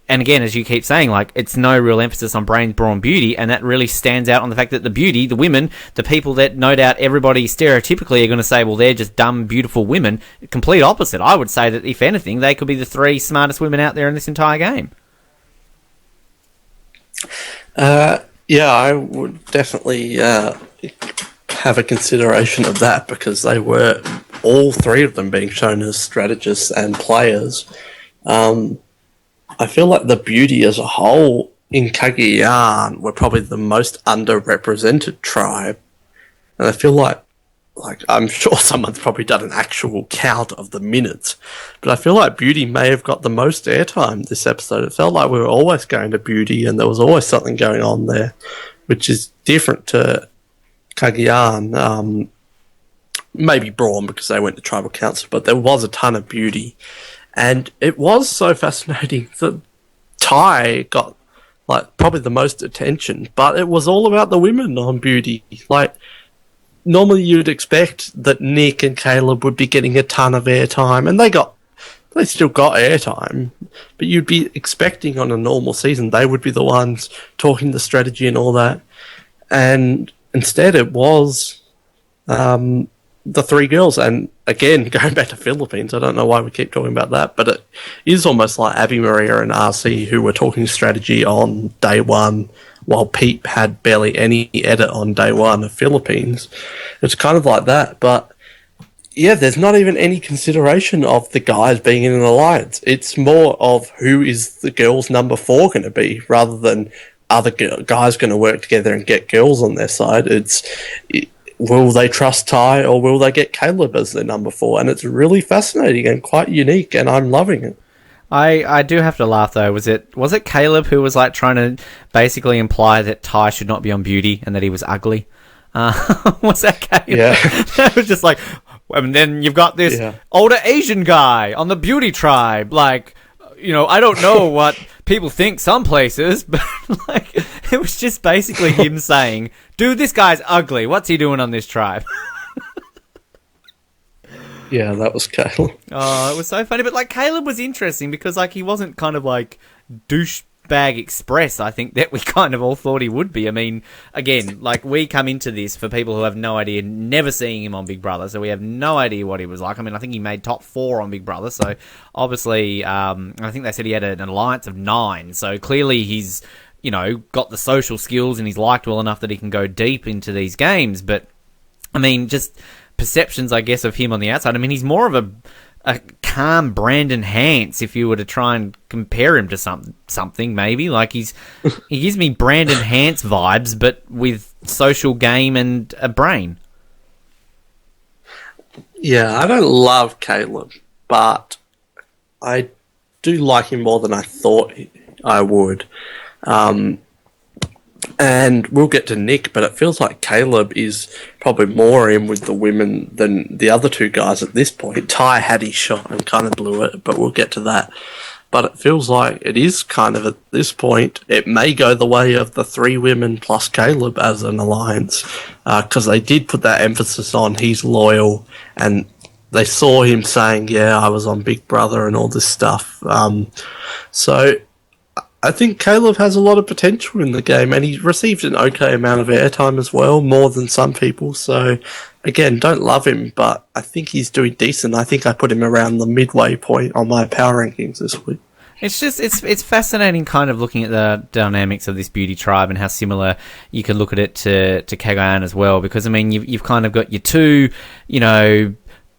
and again, as you keep saying, like, it's no real emphasis on brains, brawn, beauty, and that really stands out on the fact that the beauty, the women, the people that no doubt everybody stereotypically are going to say, well, they're just dumb, beautiful women, complete opposite. I would say that, if anything, they could be the 3 smartest women out there in this entire game. Yeah, I would definitely have a consideration of that, because they were, all 3 of them being shown as strategists and players. I feel like the beauty as a whole in Kaoh were probably the most underrepresented tribe. And I feel like I'm sure someone's probably done an actual count of the minutes, but I feel like Beauty may have got the most airtime this episode. It felt like we were always going to Beauty and there was always something going on there, which is different to Kaoh. Maybe Brawn because they went to Tribal Council, but there was a ton of Beauty. And it was so fascinating that Ty got probably the most attention, but it was all about the women on Beauty. Normally you'd expect that Nick and Caleb would be getting a ton of airtime, and they still got airtime, but you'd be expecting on a normal season they would be the ones talking the strategy and all that. And instead it was the three girls. And again, going back to Philippines, I don't know why we keep talking about that, but it is almost like Abby Maria and RC who were talking strategy on day one, while Pete had barely any edit on day one of Philippines. It's kind of like that, but yeah, there's not even any consideration of the guys being in an alliance. It's more of who is the girls' number 4 going to be, rather than other guys going to work together and get girls on their side. Will they trust Ty or will they get Caleb as their number 4? And it's really fascinating and quite unique, and I'm loving it. I do have to laugh though. Was it Caleb who was trying to basically imply that Ty should not be on Beauty and that he was ugly? Was that Caleb? Yeah. It was just and then you've got this older Asian guy on the Beauty tribe. I don't know what people think some places, but it was just basically him saying, dude, this guy's ugly. What's he doing on this tribe? Yeah, that was Caleb. Oh, it was so funny. But Caleb was interesting because he wasn't kind of douchebag express, I think, that we kind of all thought he would be. I mean, again, we come into this for people who have no idea, never seeing him on Big Brother, so we have no idea what he was like. I mean, I think he made top 4 on Big Brother, so obviously, I think they said he had an alliance of 9, so clearly he's, got the social skills and he's liked well enough that he can go deep into these games. But, I mean, just perceptions, I guess, of him on the outside. I mean, he's more of a calm Brandon Hance if you were to try and compare him to something maybe. He gives me Brandon Hance vibes, but with social game and a brain. Yeah, I don't love Caleb, but I do like him more than I thought I would. And we'll get to Nick, but it feels like Caleb is probably more in with the women than the other two guys at this point. Ty had his shot and kind of blew it, but we'll get to that. But it feels like it is kind of, at this point, it may go the way of the 3 women plus Caleb as an alliance, because they did put that emphasis on he's loyal, and they saw him saying, yeah, I was on Big Brother and all this stuff. So I think Caleb has a lot of potential in the game, and he received an okay amount of airtime as well, more than some people. So, again, don't love him, but I think he's doing decent. I think I put him around the midway point on my power rankings this week. It's just, it's fascinating kind of looking at the dynamics of this Beauty tribe and how similar you can look at it to Kaoh as well, because, I mean, you've kind of got your 2,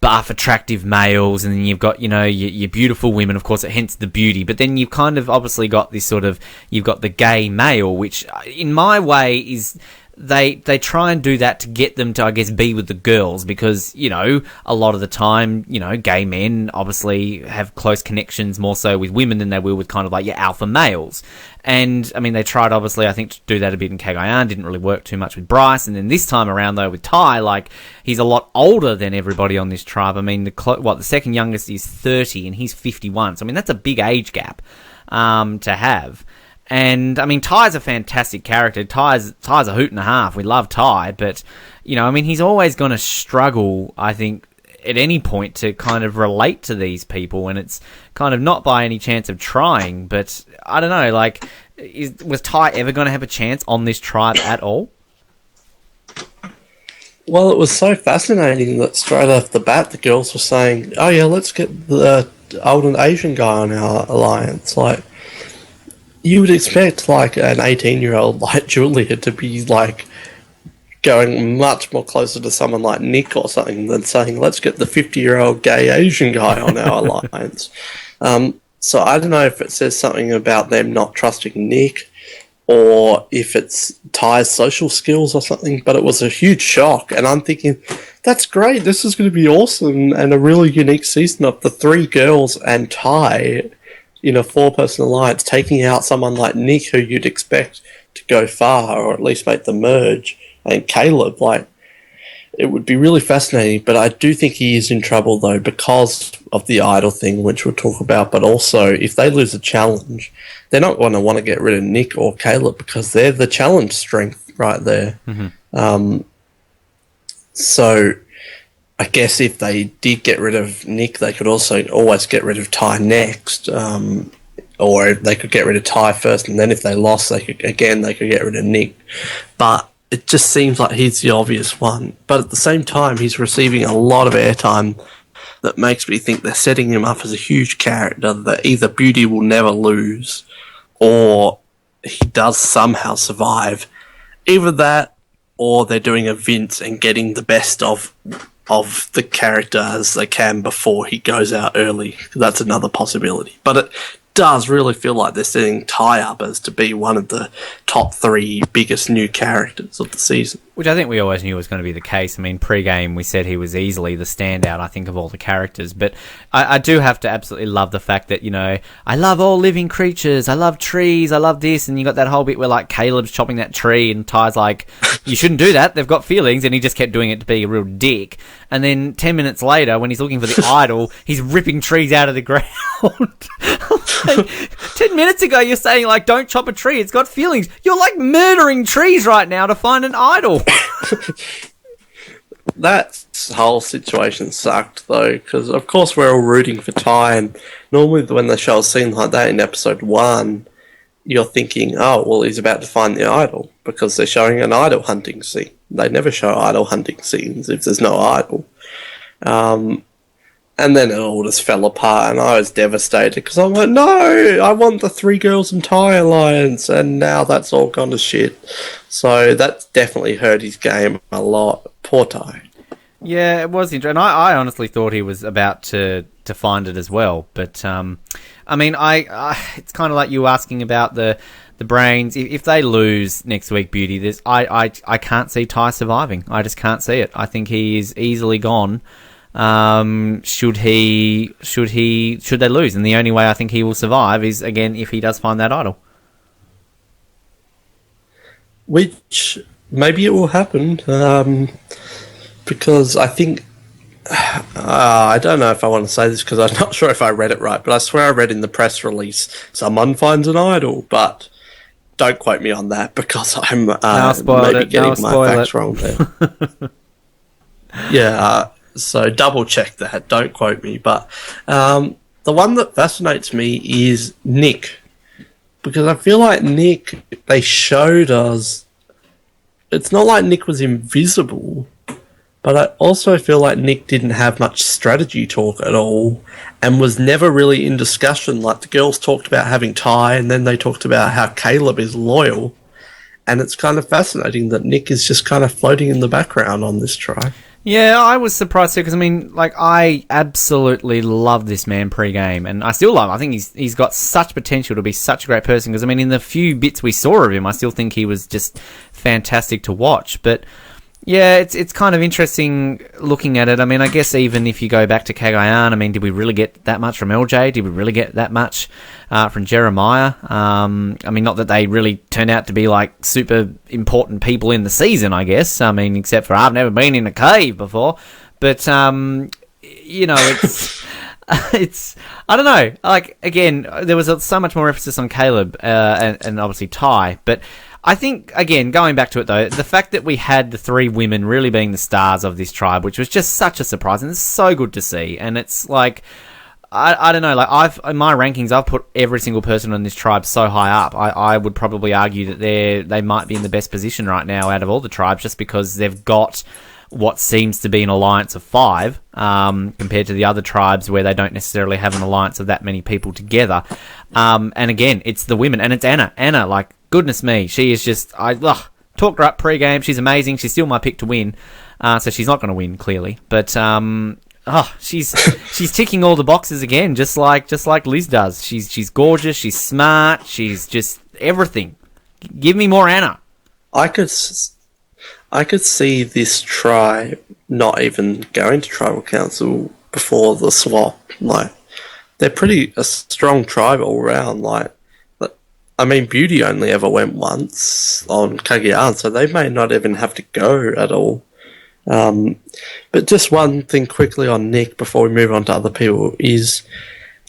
buff, attractive males, and then you've got, your beautiful women, of course, hence the Beauty. But then you've kind of obviously got this sort of, you've got the gay male, which in my way is, they try and do that to get them to, I guess, be with the girls, because, a lot of the time, gay men obviously have close connections more so with women than they will with kind of your alpha males. And, I mean, they tried, obviously, I think, to do that a bit in Kaoh, didn't really work too much with Bryce. And then this time around, though, with Ty, he's a lot older than everybody on this tribe. I mean, the second youngest is 30 and he's 51. So, I mean, that's a big age gap to have. And, I mean, Ty's a fantastic character. Ty's a hoot and a half. We love Ty, but, I mean, he's always going to struggle, I think, at any point to kind of relate to these people, and it's kind of not by any chance of trying, but I don't know, was Ty ever going to have a chance on this tribe at all? Well, it was so fascinating that straight off the bat the girls were saying, oh yeah, let's get the old Asian guy on our alliance. You would expect an 18-year-old like Julia to be going much more closer to someone like Nick or something than saying, let's get the 50-year-old gay Asian guy on our alliance. So I don't know if it says something about them not trusting Nick, or if it's Ty's social skills or something, but it was a huge shock. And I'm thinking, that's great. This is going to be awesome and a really unique season of the three girls and Ty in a four-person alliance taking out someone like Nick, who you'd expect to go far or at least make the merge, and Caleb. Like, it would be really fascinating, but I do think he is in trouble, though, because of the idol thing, which we'll talk about, but also, if they lose a challenge, they're not going to want to get rid of Nick or Caleb because they're the challenge strength right there. So I guess if they did get rid of Nick, they could also always get rid of Ty next, or they could get rid of Ty first, and then if they lost, they could get rid of Nick. But it just seems like he's the obvious one. But at the same time, he's receiving a lot of airtime that makes me think they're setting him up as a huge character that either Beauty will never lose or he does somehow survive. Either that or they're doing a Vince and getting the best of the character as they can before he goes out early. That's another possibility. But it does really feel like they're setting Ty up as to be one of the top three biggest new characters of the season. Which I think we always knew was going to be the case. I mean, pre-game we said he was easily the standout, I think, of all the characters. But I do have to absolutely love the fact that, you know, I love all living creatures, I love trees, I love this, and you got that whole bit where, like, Caleb's chopping that tree and Ty's like, you shouldn't do that, they've got feelings, and he just kept doing it to be a real dick. And then 10 minutes later, when he's looking for the idol, he's ripping trees out of the ground. Like, 10 minutes ago you're saying, like, don't chop a tree, it's got feelings. You're, like, murdering trees right now to find an idol. That whole situation sucked, though, because of course we're all rooting for Ty, and normally when they show a scene like that in episode 1, you're thinking, oh, well, he's about to find the idol, because they're showing an idol hunting scene. They never show idol hunting scenes if there's no idol. And then it all just fell apart, and I was devastated, because I'm like, no, I want the three girls and Ty alliance, and now that's all gone to shit. So that's definitely hurt his game a lot. Poor Ty. Yeah, it was interesting. I honestly thought he was about to find it as well. But, I mean, it's kind of like you asking about the brains. If they lose next week, Beauty, I can't see Ty surviving. I just can't see it. I think he is easily gone. Should they lose? And the only way I think he will survive is, again, if he does find that idol. Which, maybe it will happen, because I think, I don't know if I want to say this because I'm not sure if I read it right, but I swear I read in the press release, someone finds an idol, but don't quote me on that because I'm maybe getting my facts wrong there. Yeah, so double check that, don't quote me, but the one that fascinates me is Nick, because I feel like Nick, they showed us, it's not like Nick was invisible, but I also feel like Nick didn't have much strategy talk at all and was never really in discussion. Like, the girls talked about having Ty, and then they talked about how Caleb is loyal, and it's kind of fascinating that Nick is just kind of floating in the background on this try. Yeah, I was surprised too, because, I mean, like, I absolutely love this man pre-game, and I still love him. I think he's got such potential to be such a great person, because, I mean, in the few bits we saw of him, I still think he was just fantastic to watch. But yeah, it's kind of interesting looking at it. I mean, I guess even if you go back to Kaoh, I mean, did we really get that much from LJ? Did we really get that much from Jeremiah? I mean, not that they really turned out to be, like, super important people in the season, I guess. I mean, except for I've never been in a cave before. But, you know, it's I don't know. Like, again, there was so much more emphasis on Caleb and obviously Ty, but I think, again, going back to it, though, the fact that we had the three women really being the stars of this tribe, which was just such a surprise, and it's so good to see. And it's like, I don't know, like, in my rankings, I've put every single person on this tribe so high up. I would probably argue that they might be in the best position right now out of all the tribes, just because they've got what seems to be an alliance of 5, compared to the other tribes where they don't necessarily have an alliance of that many people together. And again, it's the women, and it's Anna. Anna, like, goodness me, she is just, talked her up pre-game, she's amazing, she's still my pick to win, so she's not going to win, clearly, but, she's ticking all the boxes again, just like Liz does. She's gorgeous, she's smart, she's just everything. give me more Anna. I could see this try not even going to tribal council before the swap. Like, they're pretty a strong tribe all round. Like, I mean, Beauty only ever went once on Kaoh, so they may not even have to go at all. But just one thing quickly on Nick before we move on to other people is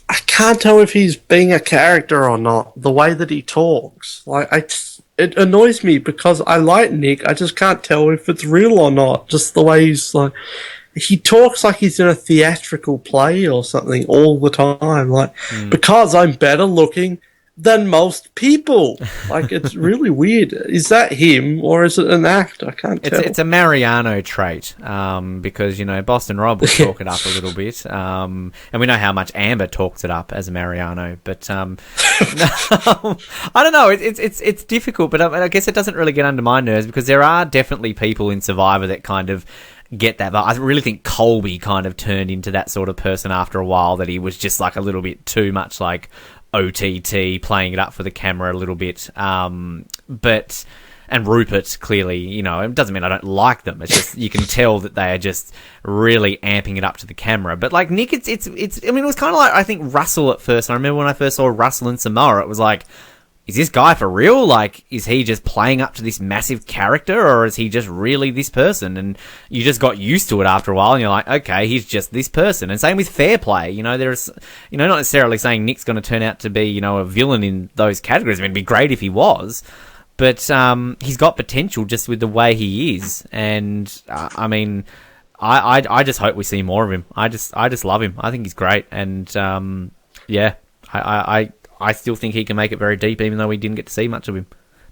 I can't tell if he's being a character or not. The way that he talks, like, it annoys me because I like Nick. I just can't tell if it's real or not. Just the way he's like, he talks like he's in a theatrical play or something all the time. Like, because I'm better looking than most people. Like, it's really weird. Is that him or is it an act? I can't tell. It's a Mariano trait, because, you know, Boston Rob will talk it up a little bit, and we know how much Amber talks it up as a Mariano, but no, I don't know, it's difficult, but I guess it doesn't really get under my nerves because there are definitely people in Survivor that kind of get that, but I really think Colby kind of turned into that sort of person after a while, that he was just like a little bit too much like OTT, playing it up for the camera a little bit. But and Rupert, clearly, you know, it doesn't mean I don't like them. It's just you can tell that they are just really amping it up to the camera. But like Nick, it's. I mean, it was kind of like I think Russell at first. I remember when I first saw Russell and Samara, it was like, is this guy for real? Like, is he just playing up to this massive character, or is he just really this person? And you just got used to it after a while, and you're like, okay, he's just this person. And same with Fair Play. You know, there's, you know, not necessarily saying Nick's going to turn out to be, you know, a villain in those categories. I mean, it'd be great if he was, but he's got potential just with the way he is. And I mean, I just hope we see more of him. I just love him. I think he's great, and yeah, I still think he can make it very deep, even though we didn't get to see much of him.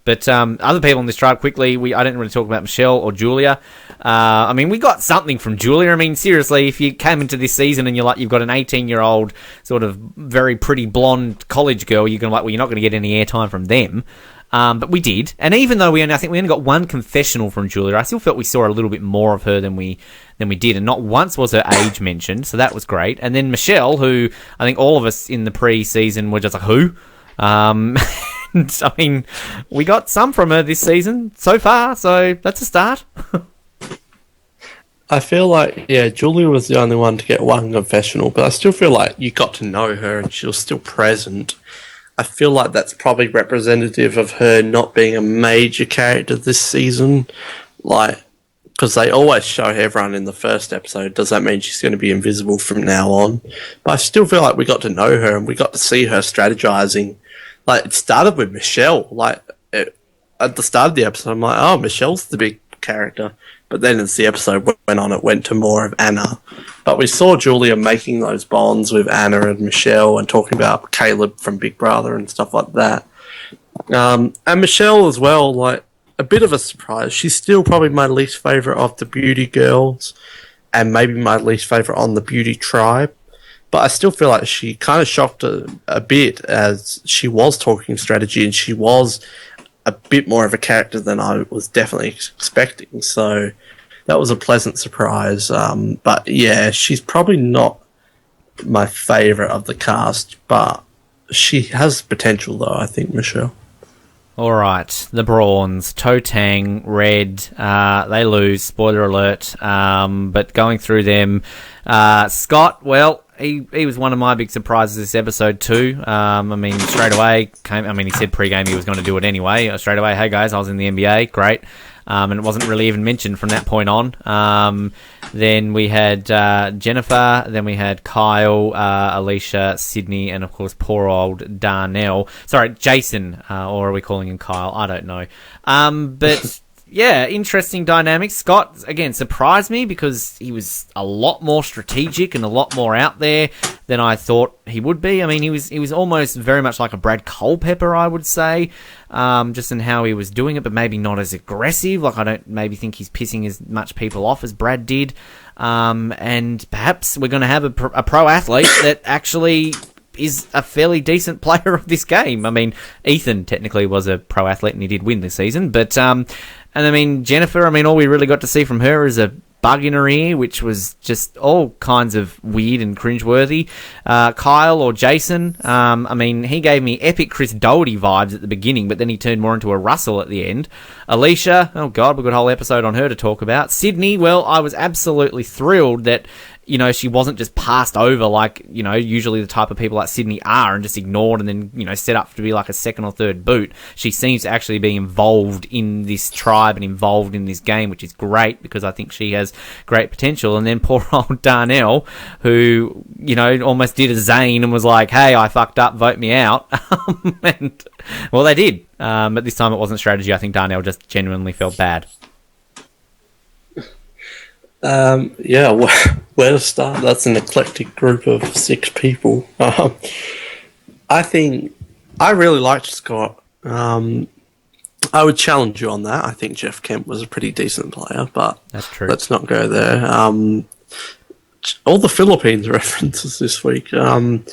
But other people in this tribe, quickly, I didn't really talk about Michelle or Julia. I mean, we got something from Julia. I mean, seriously, if you came into this season and you've got an 18-year-old sort of very pretty blonde college girl, you're gonna you're not going to get any airtime from them. But we did, and even though I think we only got one confessional from Julia, I still felt we saw a little bit more of her than we did, and not once was her age mentioned, so that was great. And then Michelle, who I think all of us in the pre-season were just like, who? And, I mean, we got some from her this season so far, so that's a start. I feel like, yeah, Julia was the only one to get one confessional, but I still feel like you got to know her and she was still present. I feel like that's probably representative of her not being a major character this season. Like, because they always show everyone in the first episode. Does that mean she's going to be invisible from now on? But I still feel like we got to know her and we got to see her strategizing. Like, it started with Michelle. Like, at the start of the episode, I'm like, oh, Michelle's the big character. But then as the episode went on, it went to more of Anna. But we saw Julia making those bonds with Anna and Michelle and talking about Caleb from Big Brother and stuff like that. And Michelle as well, like, a bit of a surprise. She's still probably my least favourite of the Beauty girls and maybe my least favourite on the Beauty tribe. But I still feel like she kind of shocked a bit as she was talking strategy and she was a bit more of a character than I was definitely expecting. So that was a pleasant surprise. But yeah, she's probably not my favourite of the cast, but she has potential though, I think, Michelle. All right, the Brawns, Toe Tang, Red, they lose, spoiler alert, but going through them, Scott, well, he was one of my big surprises this episode too. I mean, straight away, he said pre-game he was going to do it anyway. Straight away, hey guys, I was in the NBA, great. And it wasn't really even mentioned from that point on. Then we had Jennifer, then we had Kyle, Alicia, Sydney, and of course poor old Darnell. Sorry, Jason, or are we calling him Kyle? I don't know. But yeah, interesting dynamics. Scott, again, surprised me because he was a lot more strategic and a lot more out there than I thought he would be. I mean, he was almost very much like a Brad Culpepper, I would say, just in how he was doing it, but maybe not as aggressive. Like, I don't maybe think he's pissing as much people off as Brad did. And perhaps we're going to have a pro athlete that actually is a fairly decent player of this game. I mean, Ethan technically was a pro athlete and he did win this season, but and I mean, Jennifer, I mean, all we really got to see from her is a bug in her ear, which was just all kinds of weird and cringeworthy. Kyle or Jason, I mean, he gave me epic Chris Doherty vibes at the beginning, but then he turned more into a Russell at the end. Alicia, oh God, we've got a whole episode on her to talk about. Sydney, well, I was absolutely thrilled that, you know, she wasn't just passed over like, you know, usually the type of people like Sydney are and just ignored and then, you know, set up to be like a second or third boot. She seems to actually be involved in this tribe and involved in this game, which is great because I think she has great potential. And then poor old Darnell, who, you know, almost did a Zane and was like, hey, I fucked up, vote me out. And, well, they did. But this time it wasn't strategy. I think Darnell just genuinely felt bad. Yeah, where to start? That's an eclectic group of 6 people. I think I really liked Scott. I would challenge you on that. I think Jeff Kemp was a pretty decent player, but that's true. Let's not go there. All the Philippines references this week. But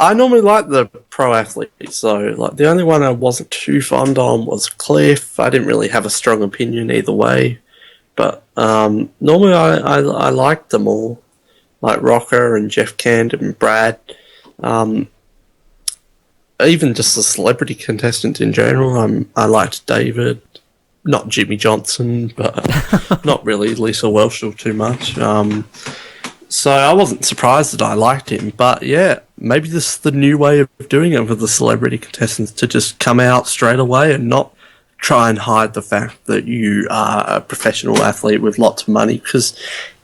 I normally like the pro athletes, so like the only one I wasn't too fond on was Cliff. I didn't really have a strong opinion either way. But normally I like them all, like Rocker and Jeff Kent and Brad. Even just the celebrity contestants in general. I liked David, not Jimmy Johnson, but not really Lisa Welshel too much. So I wasn't surprised that I liked him. But yeah, maybe this is the new way of doing it for the celebrity contestants, to just come out straight away and not try and hide the fact that you are a professional athlete with lots of money, because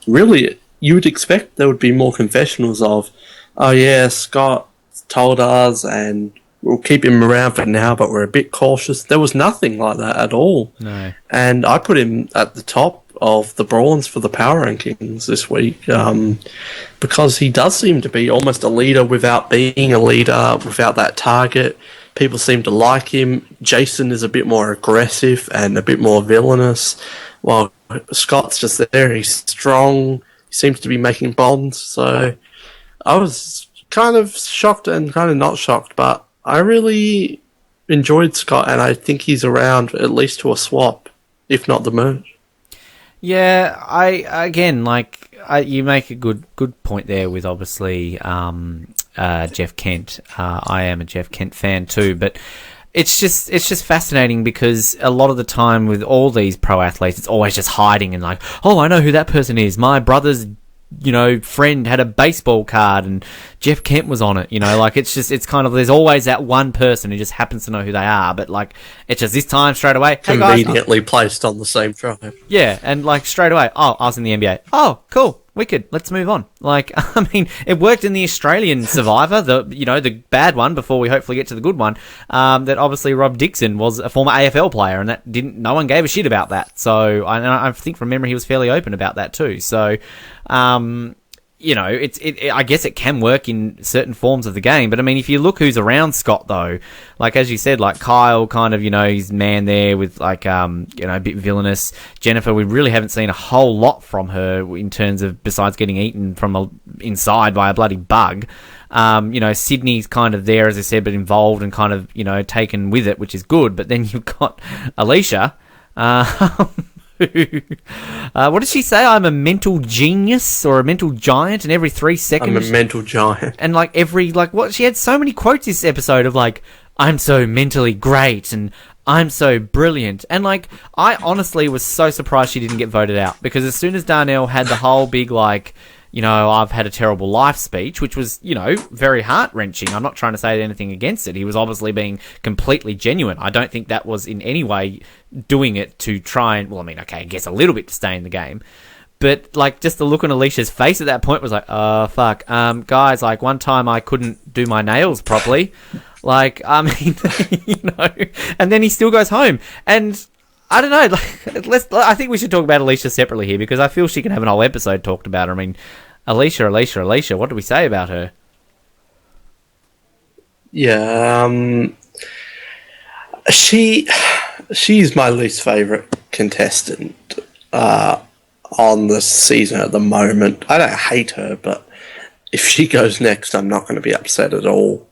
really you would expect there would be more confessionals of, oh yeah, Scott told us and we'll keep him around for now, but we're a bit cautious. There was nothing like that at all. No. And I put him at the top of the brawns for the power rankings this week, because he does seem to be almost a leader without being a leader, without that target. People seem to like him. Jason is a bit more aggressive and a bit more villainous, while Scott's just there. He's strong. He seems to be making bombs. So I was kind of shocked and kind of not shocked, but I really enjoyed Scott, and I think he's around at least to a swap, if not the merge. Yeah, you make a good point there with obviously Jeff Kent. I am a Jeff Kent fan too, but it's just fascinating because a lot of the time with all these pro athletes, it's always just hiding and like, oh, I know who that person is. My brother's, you know, friend had a baseball card and Jeff Kent was on it, you know, like it's kind of, there's always that one person who just happens to know who they are, but like, it's just this time straight away, hey guys, conveniently placed on the same tribe. Yeah, and like straight away, oh, I was in the NBA. Oh, cool, wicked, let's move on. Like, I mean, it worked in the Australian Survivor, the bad one, before we hopefully get to the good one, that obviously Rob Dixon was a former AFL player, and no one gave a shit about that. So I think from memory he was fairly open about that too. So, you know, I guess it can work in certain forms of the game, but I mean, if you look who's around Scott though, like as you said, like Kyle, kind of, you know, he's man there with like, you know, a bit villainous. Jennifer, we really haven't seen a whole lot from her in terms of, besides getting eaten from inside by a bloody bug. You know, Sydney's kind of there, as I said, but involved and kind of, you know, taken with it, which is good. But then you've got Alicia, what did she say? I'm a mental genius or a mental giant, and every 3 seconds... I'm a mental giant. And like she had so many quotes this episode of like, I'm so mentally great and I'm so brilliant. And like, I honestly was so surprised she didn't get voted out, because as soon as Darnell had the whole big like, you know, I've had a terrible life speech, which was, you know, very heart-wrenching. I'm not trying to say anything against it. He was obviously being completely genuine. I don't think that was in any way doing it to try and, well, I mean, okay, I guess a little bit to stay in the game. But, like, just the look on Alicia's face at that point was like, oh, fuck. Guys, like, one time I couldn't do my nails properly. Like, I mean, you know, and then he still goes home. And I don't know, like, I think we should talk about Alicia separately here, because I feel she can have an whole episode talked about her. I mean, Alicia, what do we say about her? Yeah, she's my least favourite contestant on the season at the moment. I don't hate her, but if she goes next, I'm not going to be upset at all.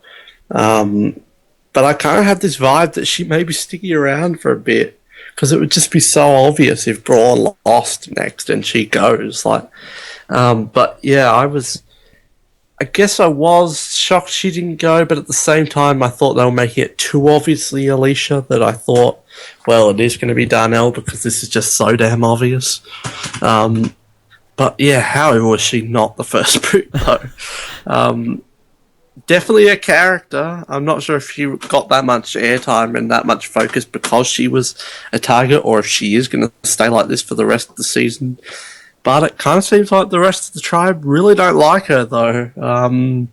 But I kind of have this vibe that she may be sticking around for a bit, because it would just be so obvious if Braun lost next and she goes. But yeah, I guess I was shocked she didn't go, but at the same time, I thought they were making it too obviously Alicia that I thought, well, it is going to be Darnell because this is just so damn obvious. But yeah, how was she not the first boot though? Definitely a character. I'm not sure if she got that much airtime and that much focus because she was a target, or if she is going to stay like this for the rest of the season. But it kind of seems like the rest of the tribe really don't like her, though.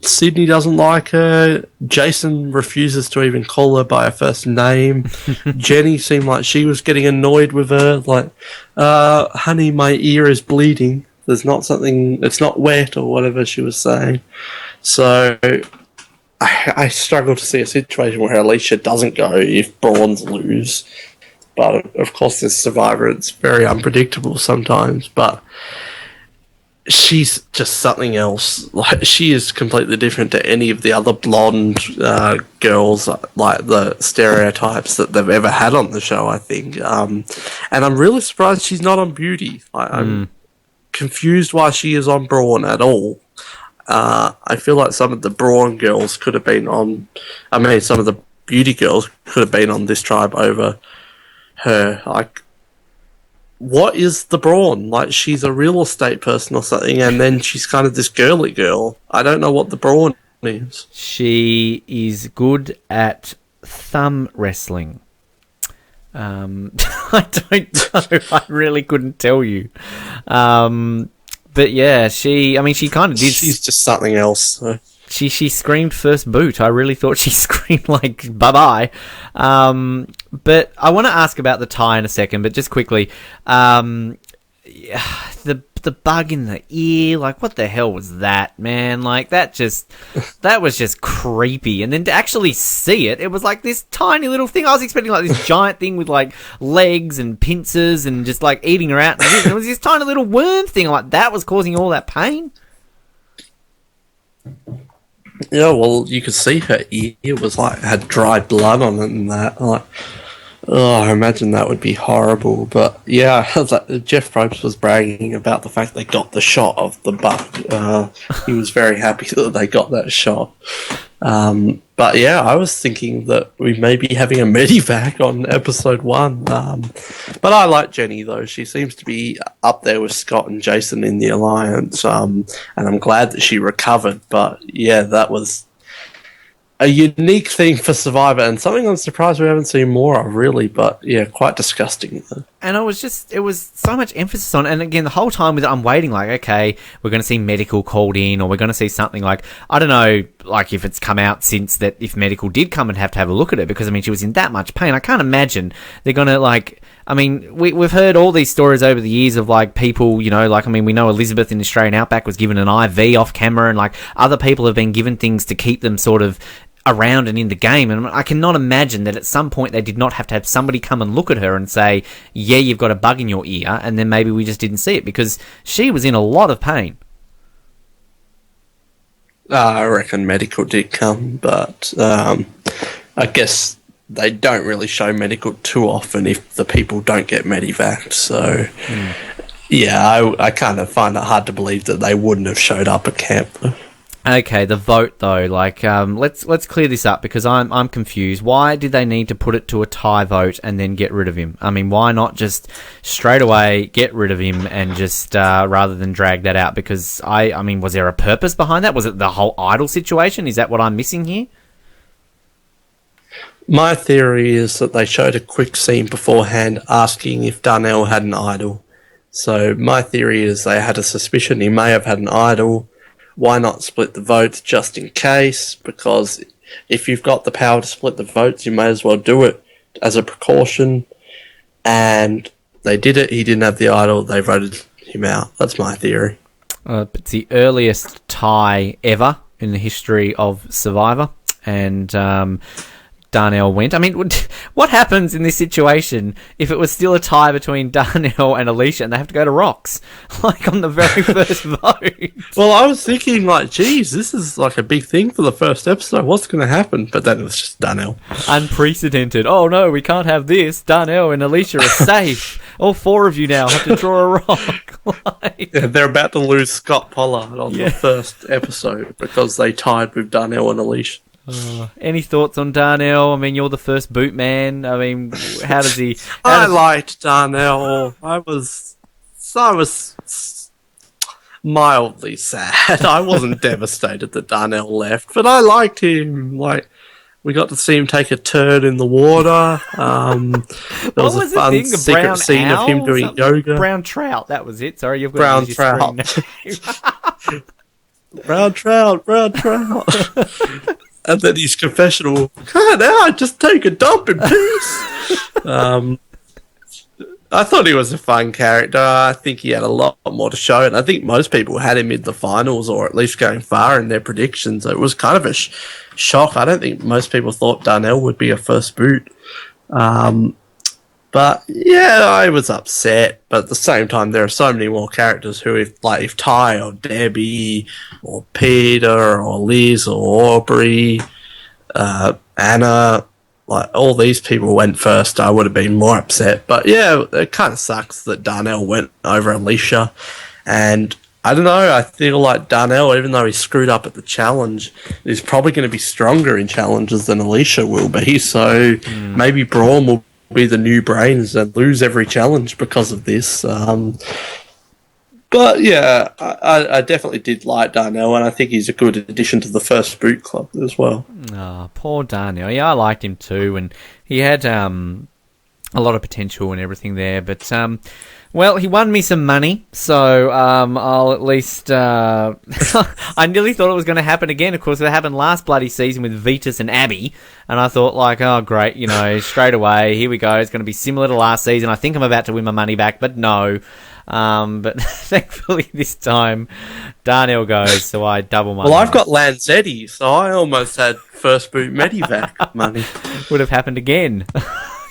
Sydney doesn't like her. Jason refuses to even call her by her first name. Jenny seemed like she was getting annoyed with her. Like, honey, my ear is bleeding. There's not something, it's not wet or whatever she was saying. So I struggle to see a situation where Alicia doesn't go if Braun's lose. But of course, this Survivor, it's very unpredictable sometimes. But she's just something else. Like, she is completely different to any of the other blonde girls, like the stereotypes that they've ever had on the show, I think. And I'm really surprised she's not on Beauty. I'm confused why she is on Braun at all. I feel like some of the Braun girls could have been on... I mean, some of the Beauty girls could have been on this tribe over her. Like, what is the Braun? Like, she's a real estate person or something, and then she's kind of this girly girl. I don't know what the Braun is. She is good at thumb wrestling. I don't know. I really couldn't tell you. But yeah, she kind of did. She's just something else. So. She screamed first boot. I really thought she screamed like bye-bye. But I want to ask about the tie in a second, but just quickly, the bug in the ear, like, what the hell was that, man? Like, that was just creepy. And then to actually see it, it was like this tiny little thing. I was expecting like this giant thing with like legs and pincers and just like eating her out. And it was this tiny little worm thing. Like, that was causing all that pain. Yeah, well, you could see her ear was like, had dry blood on it and that. Like, oh, I imagine that would be horrible. But yeah, Jeff Probst was bragging about the fact they got the shot of the bug. He was very happy that they got that shot. But yeah, I was thinking that we may be having a medivac on episode 1. But I like Jenny, though. She seems to be up there with Scott and Jason in the Alliance. And I'm glad that she recovered. But yeah, that was a unique thing for Survivor, and something I'm surprised we haven't seen more of, really. But yeah, quite disgusting. And it was so much emphasis on, and again, the whole time with it, I'm waiting, like, okay, we're going to see medical called in, or we're going to see something like, I don't know, like if it's come out since that, if medical did come and have to have a look at it, because I mean, she was in that much pain. I can't imagine they're going to, like, I mean, we've heard all these stories over the years of, like, people, you know, like, I mean, we know Elizabeth in the Australian Outback was given an IV off camera, and, like, other people have been given things to keep them sort of around and in the game, and I cannot imagine that at some point they did not have to have somebody come and look at her and say, yeah, you've got a bug in your ear, and then maybe we just didn't see it, because she was in a lot of pain. I reckon medical did come, but I guess they don't really show medical too often if the people don't get medevaced, so yeah, I kind of find it hard to believe that they wouldn't have showed up at camp. Okay, the vote though, like, let's clear this up, because I'm confused. Why did they need to put it to a tie vote and then get rid of him? I mean, why not just straight away get rid of him and just rather than drag that out? Because I mean, was there a purpose behind that? Was it the whole idol situation? Is that what I'm missing here? My theory is that they showed a quick scene beforehand asking if Darnell had an idol. So my theory is they had a suspicion he may have had an idol. Why not split the votes just in case? Because if you've got the power to split the votes, you may as well do it as a precaution. And they did it. He didn't have the idol. They voted him out. That's my theory. It's the earliest tie ever in the history of Survivor. And Darnell went. I mean, what happens in this situation if it was still a tie between Darnell and Alicia and they have to go to Rocks? Like, on the very first vote. Well, I was thinking, like, geez, this is like a big thing for the first episode. What's going to happen? But then it was just Darnell. Unprecedented. Oh, no, we can't have this. Darnell and Alicia are safe. All 4 of you now have to draw a rock. Like... Yeah, they're about to lose Scott Pollard on the first episode because they tied with Darnell and Alicia. Any thoughts on Darnell? I mean, you're the first boot man. I mean, how does he... I liked Darnell. I was mildly sad. I wasn't devastated that Darnell left, but I liked him. Like, we got to see him take a turd in the water. There was a fun secret scene of him doing yoga. Brown trout, that was it. Sorry, you've got brown to use your trout. screen name. Brown trout. And then his confessional, God, now I just take a dump in peace. I thought he was a fun character. I think he had a lot more to show, and I think most people had him in the finals, or at least going far in their predictions. It was kind of a shock. I don't think most people thought Darnell would be a first boot. But yeah, I was upset. But at the same time, there are so many more characters who, if Ty or Debbie or Peter or Liz or Aubrey, Anna, like all these people went first, I would have been more upset. But yeah, it kind of sucks that Darnell went over Alicia. And I don't know, I feel like Darnell, even though he screwed up at the challenge, is probably going to be stronger in challenges than Alicia will be. So maybe Braun will be the new brains and lose every challenge because of this. But yeah, I definitely did like Darnell, and I think he's a good addition to the first boot club as well. Oh, poor Darnell. Yeah, I liked him too, and he had a lot of potential and everything there. But well, he won me some money, so I'll at least... I nearly thought it was going to happen again. Of course, it happened last bloody season with Vetus and Abby, and I thought, like, oh, great, you know, straight away, here we go. It's going to be similar to last season. I think I'm about to win my money back, but no. But thankfully this time, Darnell goes, so I double my money. I've got Lanzetti, so I almost had first boot Medivac money. Would have happened again.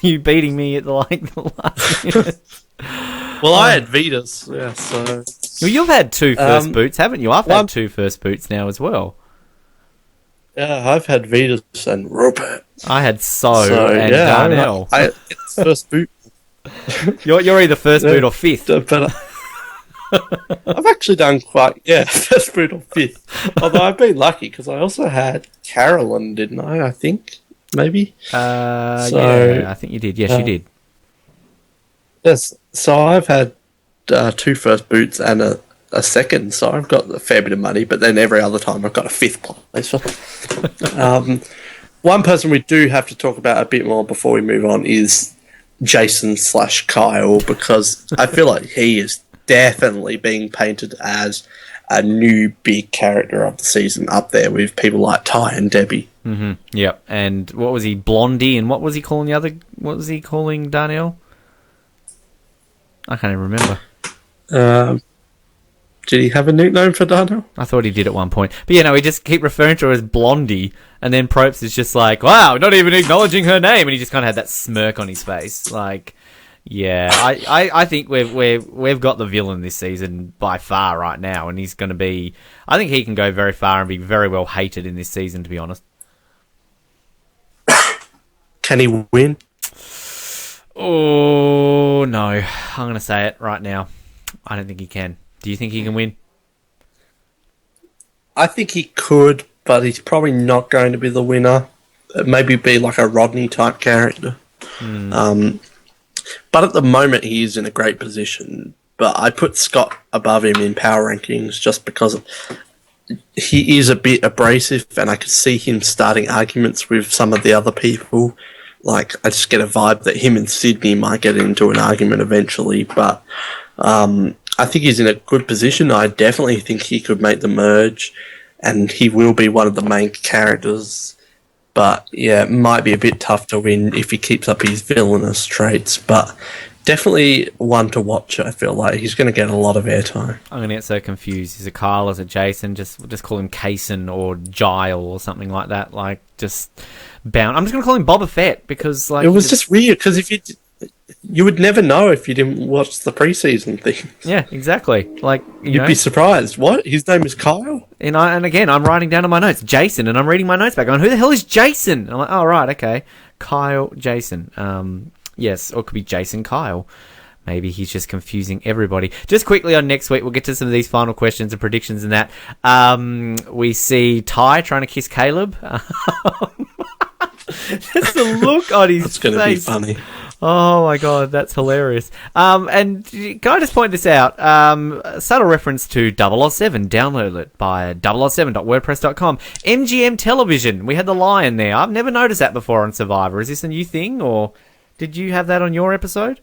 You beating me at the last minute. Well, I had Vetus, yeah, so... Well, you've had 2 first boots, haven't you? I've had 2 first boots now as well. Yeah, I've had Vetus and Rupert. I had and Darnell. It's first boot. You're either first boot or 5th. But I've actually done first boot or 5th. Although I've been lucky, because I also had Carolyn, didn't I think? Maybe? Yeah, I think you did. Yes, you did. Yes, so I've had 2 first boots and a second, so I've got a fair bit of money, but then every other time I've got a 5th place. One person we do have to talk about a bit more before we move on is Jason/Kaoh, because I feel like he is definitely being painted as a new big character of the season, up there with people like Ty and Debbie. Mm-hmm. Yep, and what was he, Blondie, and what was he calling Darnell? I can't even remember. Did he have a nickname for Darnell? I thought he did at one point. But, we just keep referring to her as Blondie, and then Probst is just like, wow, not even acknowledging her name, and he just kind of had that smirk on his face. Like, yeah, I think we've got the villain this season by far right now, and he's going to be... I think he can go very far and be very well hated in this season, to be honest. Can he win? Oh, no. I'm going to say it right now. I don't think he can. Do you think he can win? I think he could, but he's probably not going to be the winner. Maybe be like a Rodney type character. But at the moment, he is in a great position. But I put Scott above him in power rankings just because he is a bit abrasive, and I could see him starting arguments with some of the other people. Like, I just get a vibe that him and Sydney might get into an argument eventually, but I think he's in a good position. I definitely think he could make the merge, and he will be one of the main characters. But, yeah, it might be a bit tough to win if he keeps up his villainous traits, but definitely one to watch. I feel like he's going to get a lot of airtime. I'm going to get so confused. Is it Kyle? Is it Jason? Just call him Kaysen or Gile or something like that. Like, just bound. I'm just going to call him Boba Fett because, like, it was just weird because if you would never know if you didn't watch the preseason thing. Yeah, exactly. Like, you'd be surprised. What? His name is Kyle? And again, I'm writing down on my notes Jason, and I'm reading my notes back. Going, who the hell is Jason? And I'm like, oh right, okay, Kyle Jason. Yes, or it could be Jason Kyle. Maybe he's just confusing everybody. Just quickly on next week, we'll get to some of these final questions and predictions and that. We see Ty trying to kiss Caleb. Just the look on his face. That's going to be funny. Oh my god, that's hilarious. And can I just point this out? A subtle reference to 007. Download it by 007.wordpress.com. MGM Television. We had the lion there. I've never noticed that before on Survivor. Is this a new thing, or did you have that on your episode?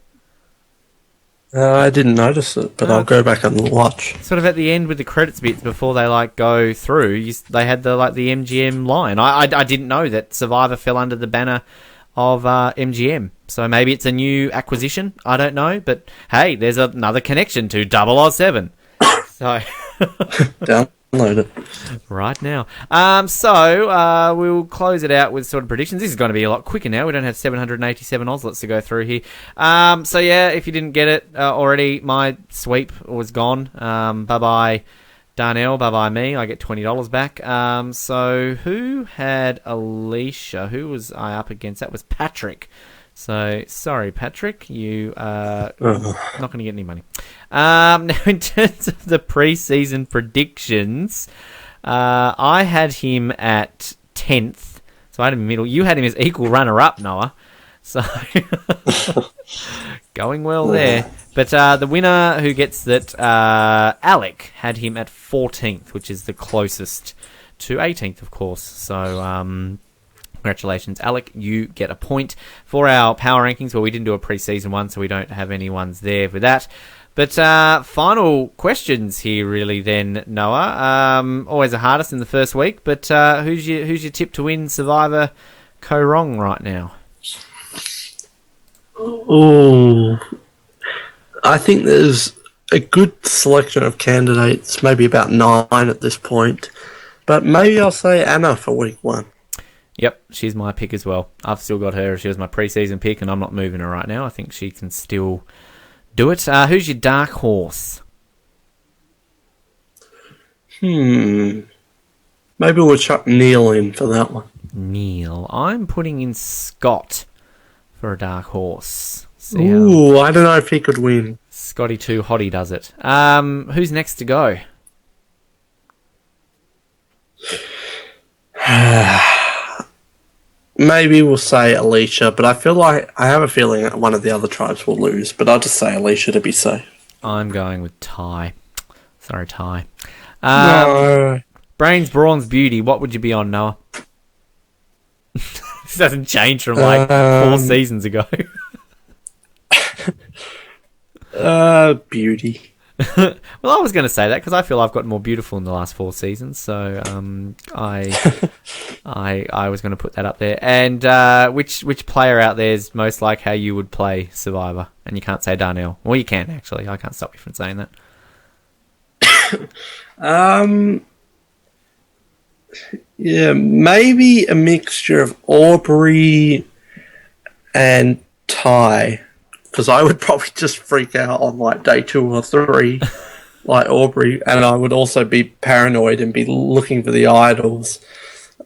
I didn't notice it, but I'll go back and watch. Sort of at the end with the credits bits before they go through, they had the MGM line. I didn't know that Survivor fell under the banner of MGM. So maybe it's a new acquisition. I don't know, but hey, there's another connection to 007. So download it right now. So we'll close it out with sort of predictions. This is going to be a lot quicker now. We don't have 787 Ozlets to go through here. So yeah, if you didn't get it already, my sweep was gone. Bye bye Darnell, bye bye me. I get $20 back. So who had Alicia? Who was I up against? That was Patrick. So sorry, Patrick, you not going to get any money. Now, in terms of the preseason predictions, I had him at 10th. So I had him in the middle. You had him as equal runner-up, Noah. So going well there. But the winner who gets that, Alec, had him at 14th, which is the closest to 18th, of course. So congratulations, Alec. You get a point for our power rankings. Well, we didn't do a preseason one, so we don't have any ones there for that. But final questions here, really. Then Noah, always the hardest in the first week. But who's your tip to win Survivor Kaoh Rong right now? Oh, I think there's a good selection of candidates. Maybe about 9 at this point. But maybe I'll say Anna for week 1. Yep, she's my pick as well. I've still got her. She was my preseason pick, and I'm not moving her right now. I think she can still do it. Who's your dark horse? Maybe we'll chuck Neil in for that one. Neil. I'm putting in Scott for a dark horse. Ooh, I don't know if he could win. Scotty Too Hottie does it. Who's next to go? Maybe we'll say Alicia, but I have a feeling that one of the other tribes will lose, but I'll just say Alicia to be safe. I'm going with Ty. Sorry, Ty. No. Brains, Brawns, Beauty. What would you be on, Noah? This hasn't changed from 4 seasons ago. Beauty. Well, I was going to say that because I feel I've gotten more beautiful in the last 4 seasons, so I was going to put that up there. And which player out there is most like how you would play Survivor? And you can't say Darnell. Well, you can actually. I can't stop you from saying that. Yeah, maybe a mixture of Aubrey and Ty. Because I would probably just freak out on day 2 or 3, like Aubrey, and I would also be paranoid and be looking for the idols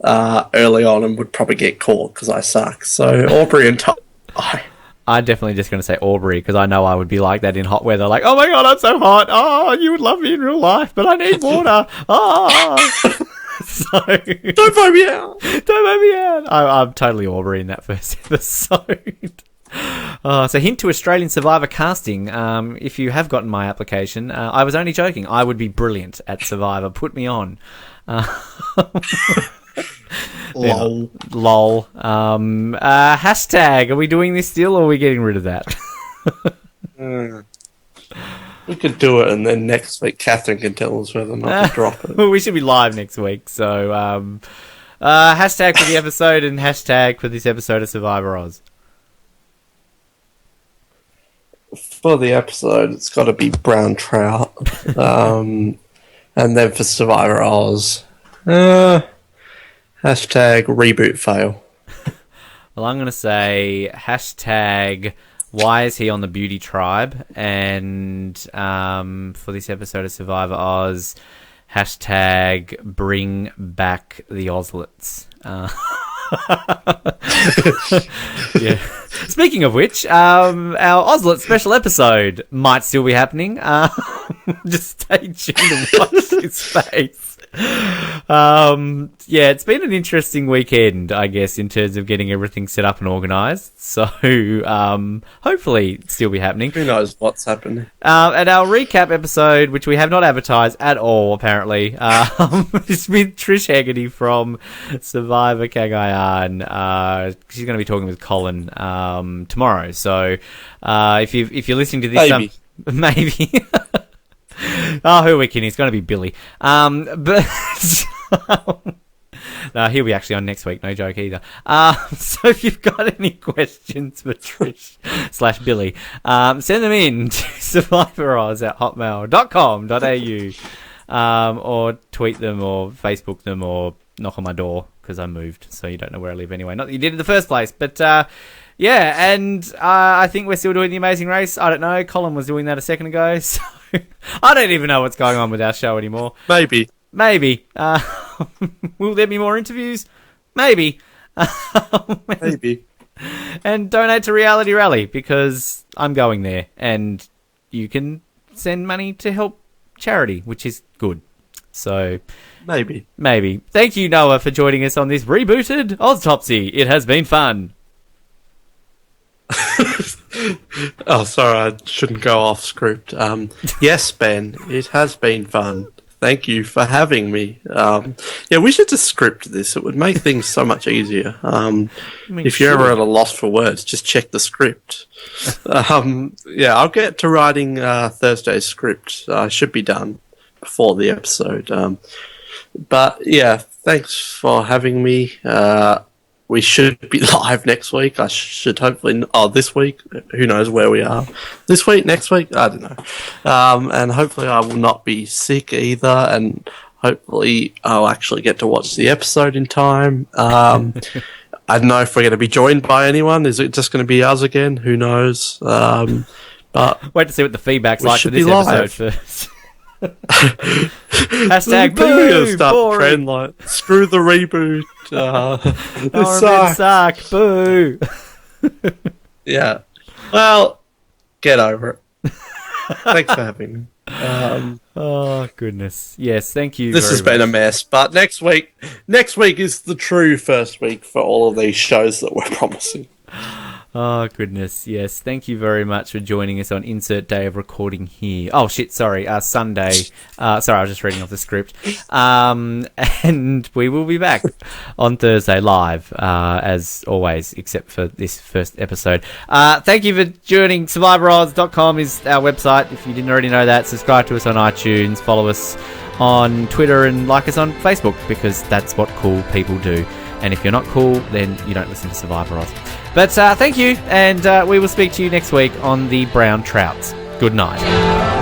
early on, and would probably get caught because I suck. So Aubrey and Ty. I'm definitely just going to say Aubrey because I know I would be like that in hot weather. Like, oh my god, I'm so hot. Oh, you would love me in real life, but I need water. Oh. So don't vote me out. Don't vote me out. I'm totally Aubrey in that first episode. So hint to Australian Survivor casting. If you have gotten my application, I was only joking. I would be brilliant at Survivor. Put me on. Lol. Lol. Hashtag. Are we doing this still, or are we getting rid of that? We could do it, and then next week Catherine can tell us whether or not to drop it. We should be live next week. So hashtag for the episode and hashtag for this episode of Survivor Oz. for the episode, it's got to be brown trout. And then for Survivor Oz, hashtag reboot fail. Well, I'm going to say hashtag why is he on the beauty tribe? And for this episode of Survivor Oz, hashtag bring back the Ozlets. Yeah. Speaking of which, our Ozlet special episode might still be happening. Just stay tuned and watch this space. Yeah, it's been an interesting weekend, I guess, in terms of getting everything set up and organised. So, hopefully it'll still be happening. Who knows what's happening? And our recap episode, which we have not advertised at all, apparently, is with Trish Haggerty from Survivor Kaoh. She's going to be talking with Colin tomorrow. So, if you're listening to this, maybe. Oh, who are we kidding? It's going to be Billy. But no, he'll be actually on next week. No joke either. So if you've got any questions for Trish / Billy, send them in to survivoroz@hotmail.com.au, or tweet them or Facebook them or knock on my door because I moved, so you don't know where I live anyway. Not that you did in the first place, but yeah, and I think we're still doing The Amazing Race. I don't know. Colin was doing that a second ago, so I don't even know what's going on with our show anymore. Maybe. Will there be more interviews? Maybe. Maybe. And donate to Reality Rally, because I'm going there, and you can send money to help charity, which is good. So Maybe. Thank you, Noah, for joining us on this rebooted Oztopsy. It has been fun. Oh, sorry, I shouldn't go off script. Yes, Ben, it has been fun. Thank you for having me. Yeah, we should just script this. It would make things so much easier. If you're ever at a loss for words, just check the script. Yeah, I'll get to writing Thursday's script. I should be done before the episode. But yeah, thanks for having me. We should be live next week. I should hopefully... Oh, this week? Who knows where we are? This week? Next week? I don't know. And hopefully I will not be sick either. And hopefully I'll actually get to watch the episode in time. I don't know if we're going to be joined by anyone. Is it just going to be us again? Who knows? But wait to see what the feedback's like for this episode first. Hashtag boo, start trend like screw the reboot. This suck. Boo. Yeah. Well, get over it. Thanks for having me. Oh goodness. Yes, thank you. This has been a mess, but next week is the true first week for all of these shows that we're promising. Oh, goodness, yes. Thank you very much for joining us on insert day of recording here. Oh, shit, sorry, Sunday. Sorry, I was just reading off the script. And we will be back on Thursday live, as always, except for this first episode. Thank you for joining. SurvivorOz.com is our website. If you didn't already know that, subscribe to us on iTunes, follow us on Twitter, and like us on Facebook, because that's what cool people do. And if you're not cool, then you don't listen to Survivor Oz. But thank you, and we will speak to you next week on the Brown Trouts. Good night.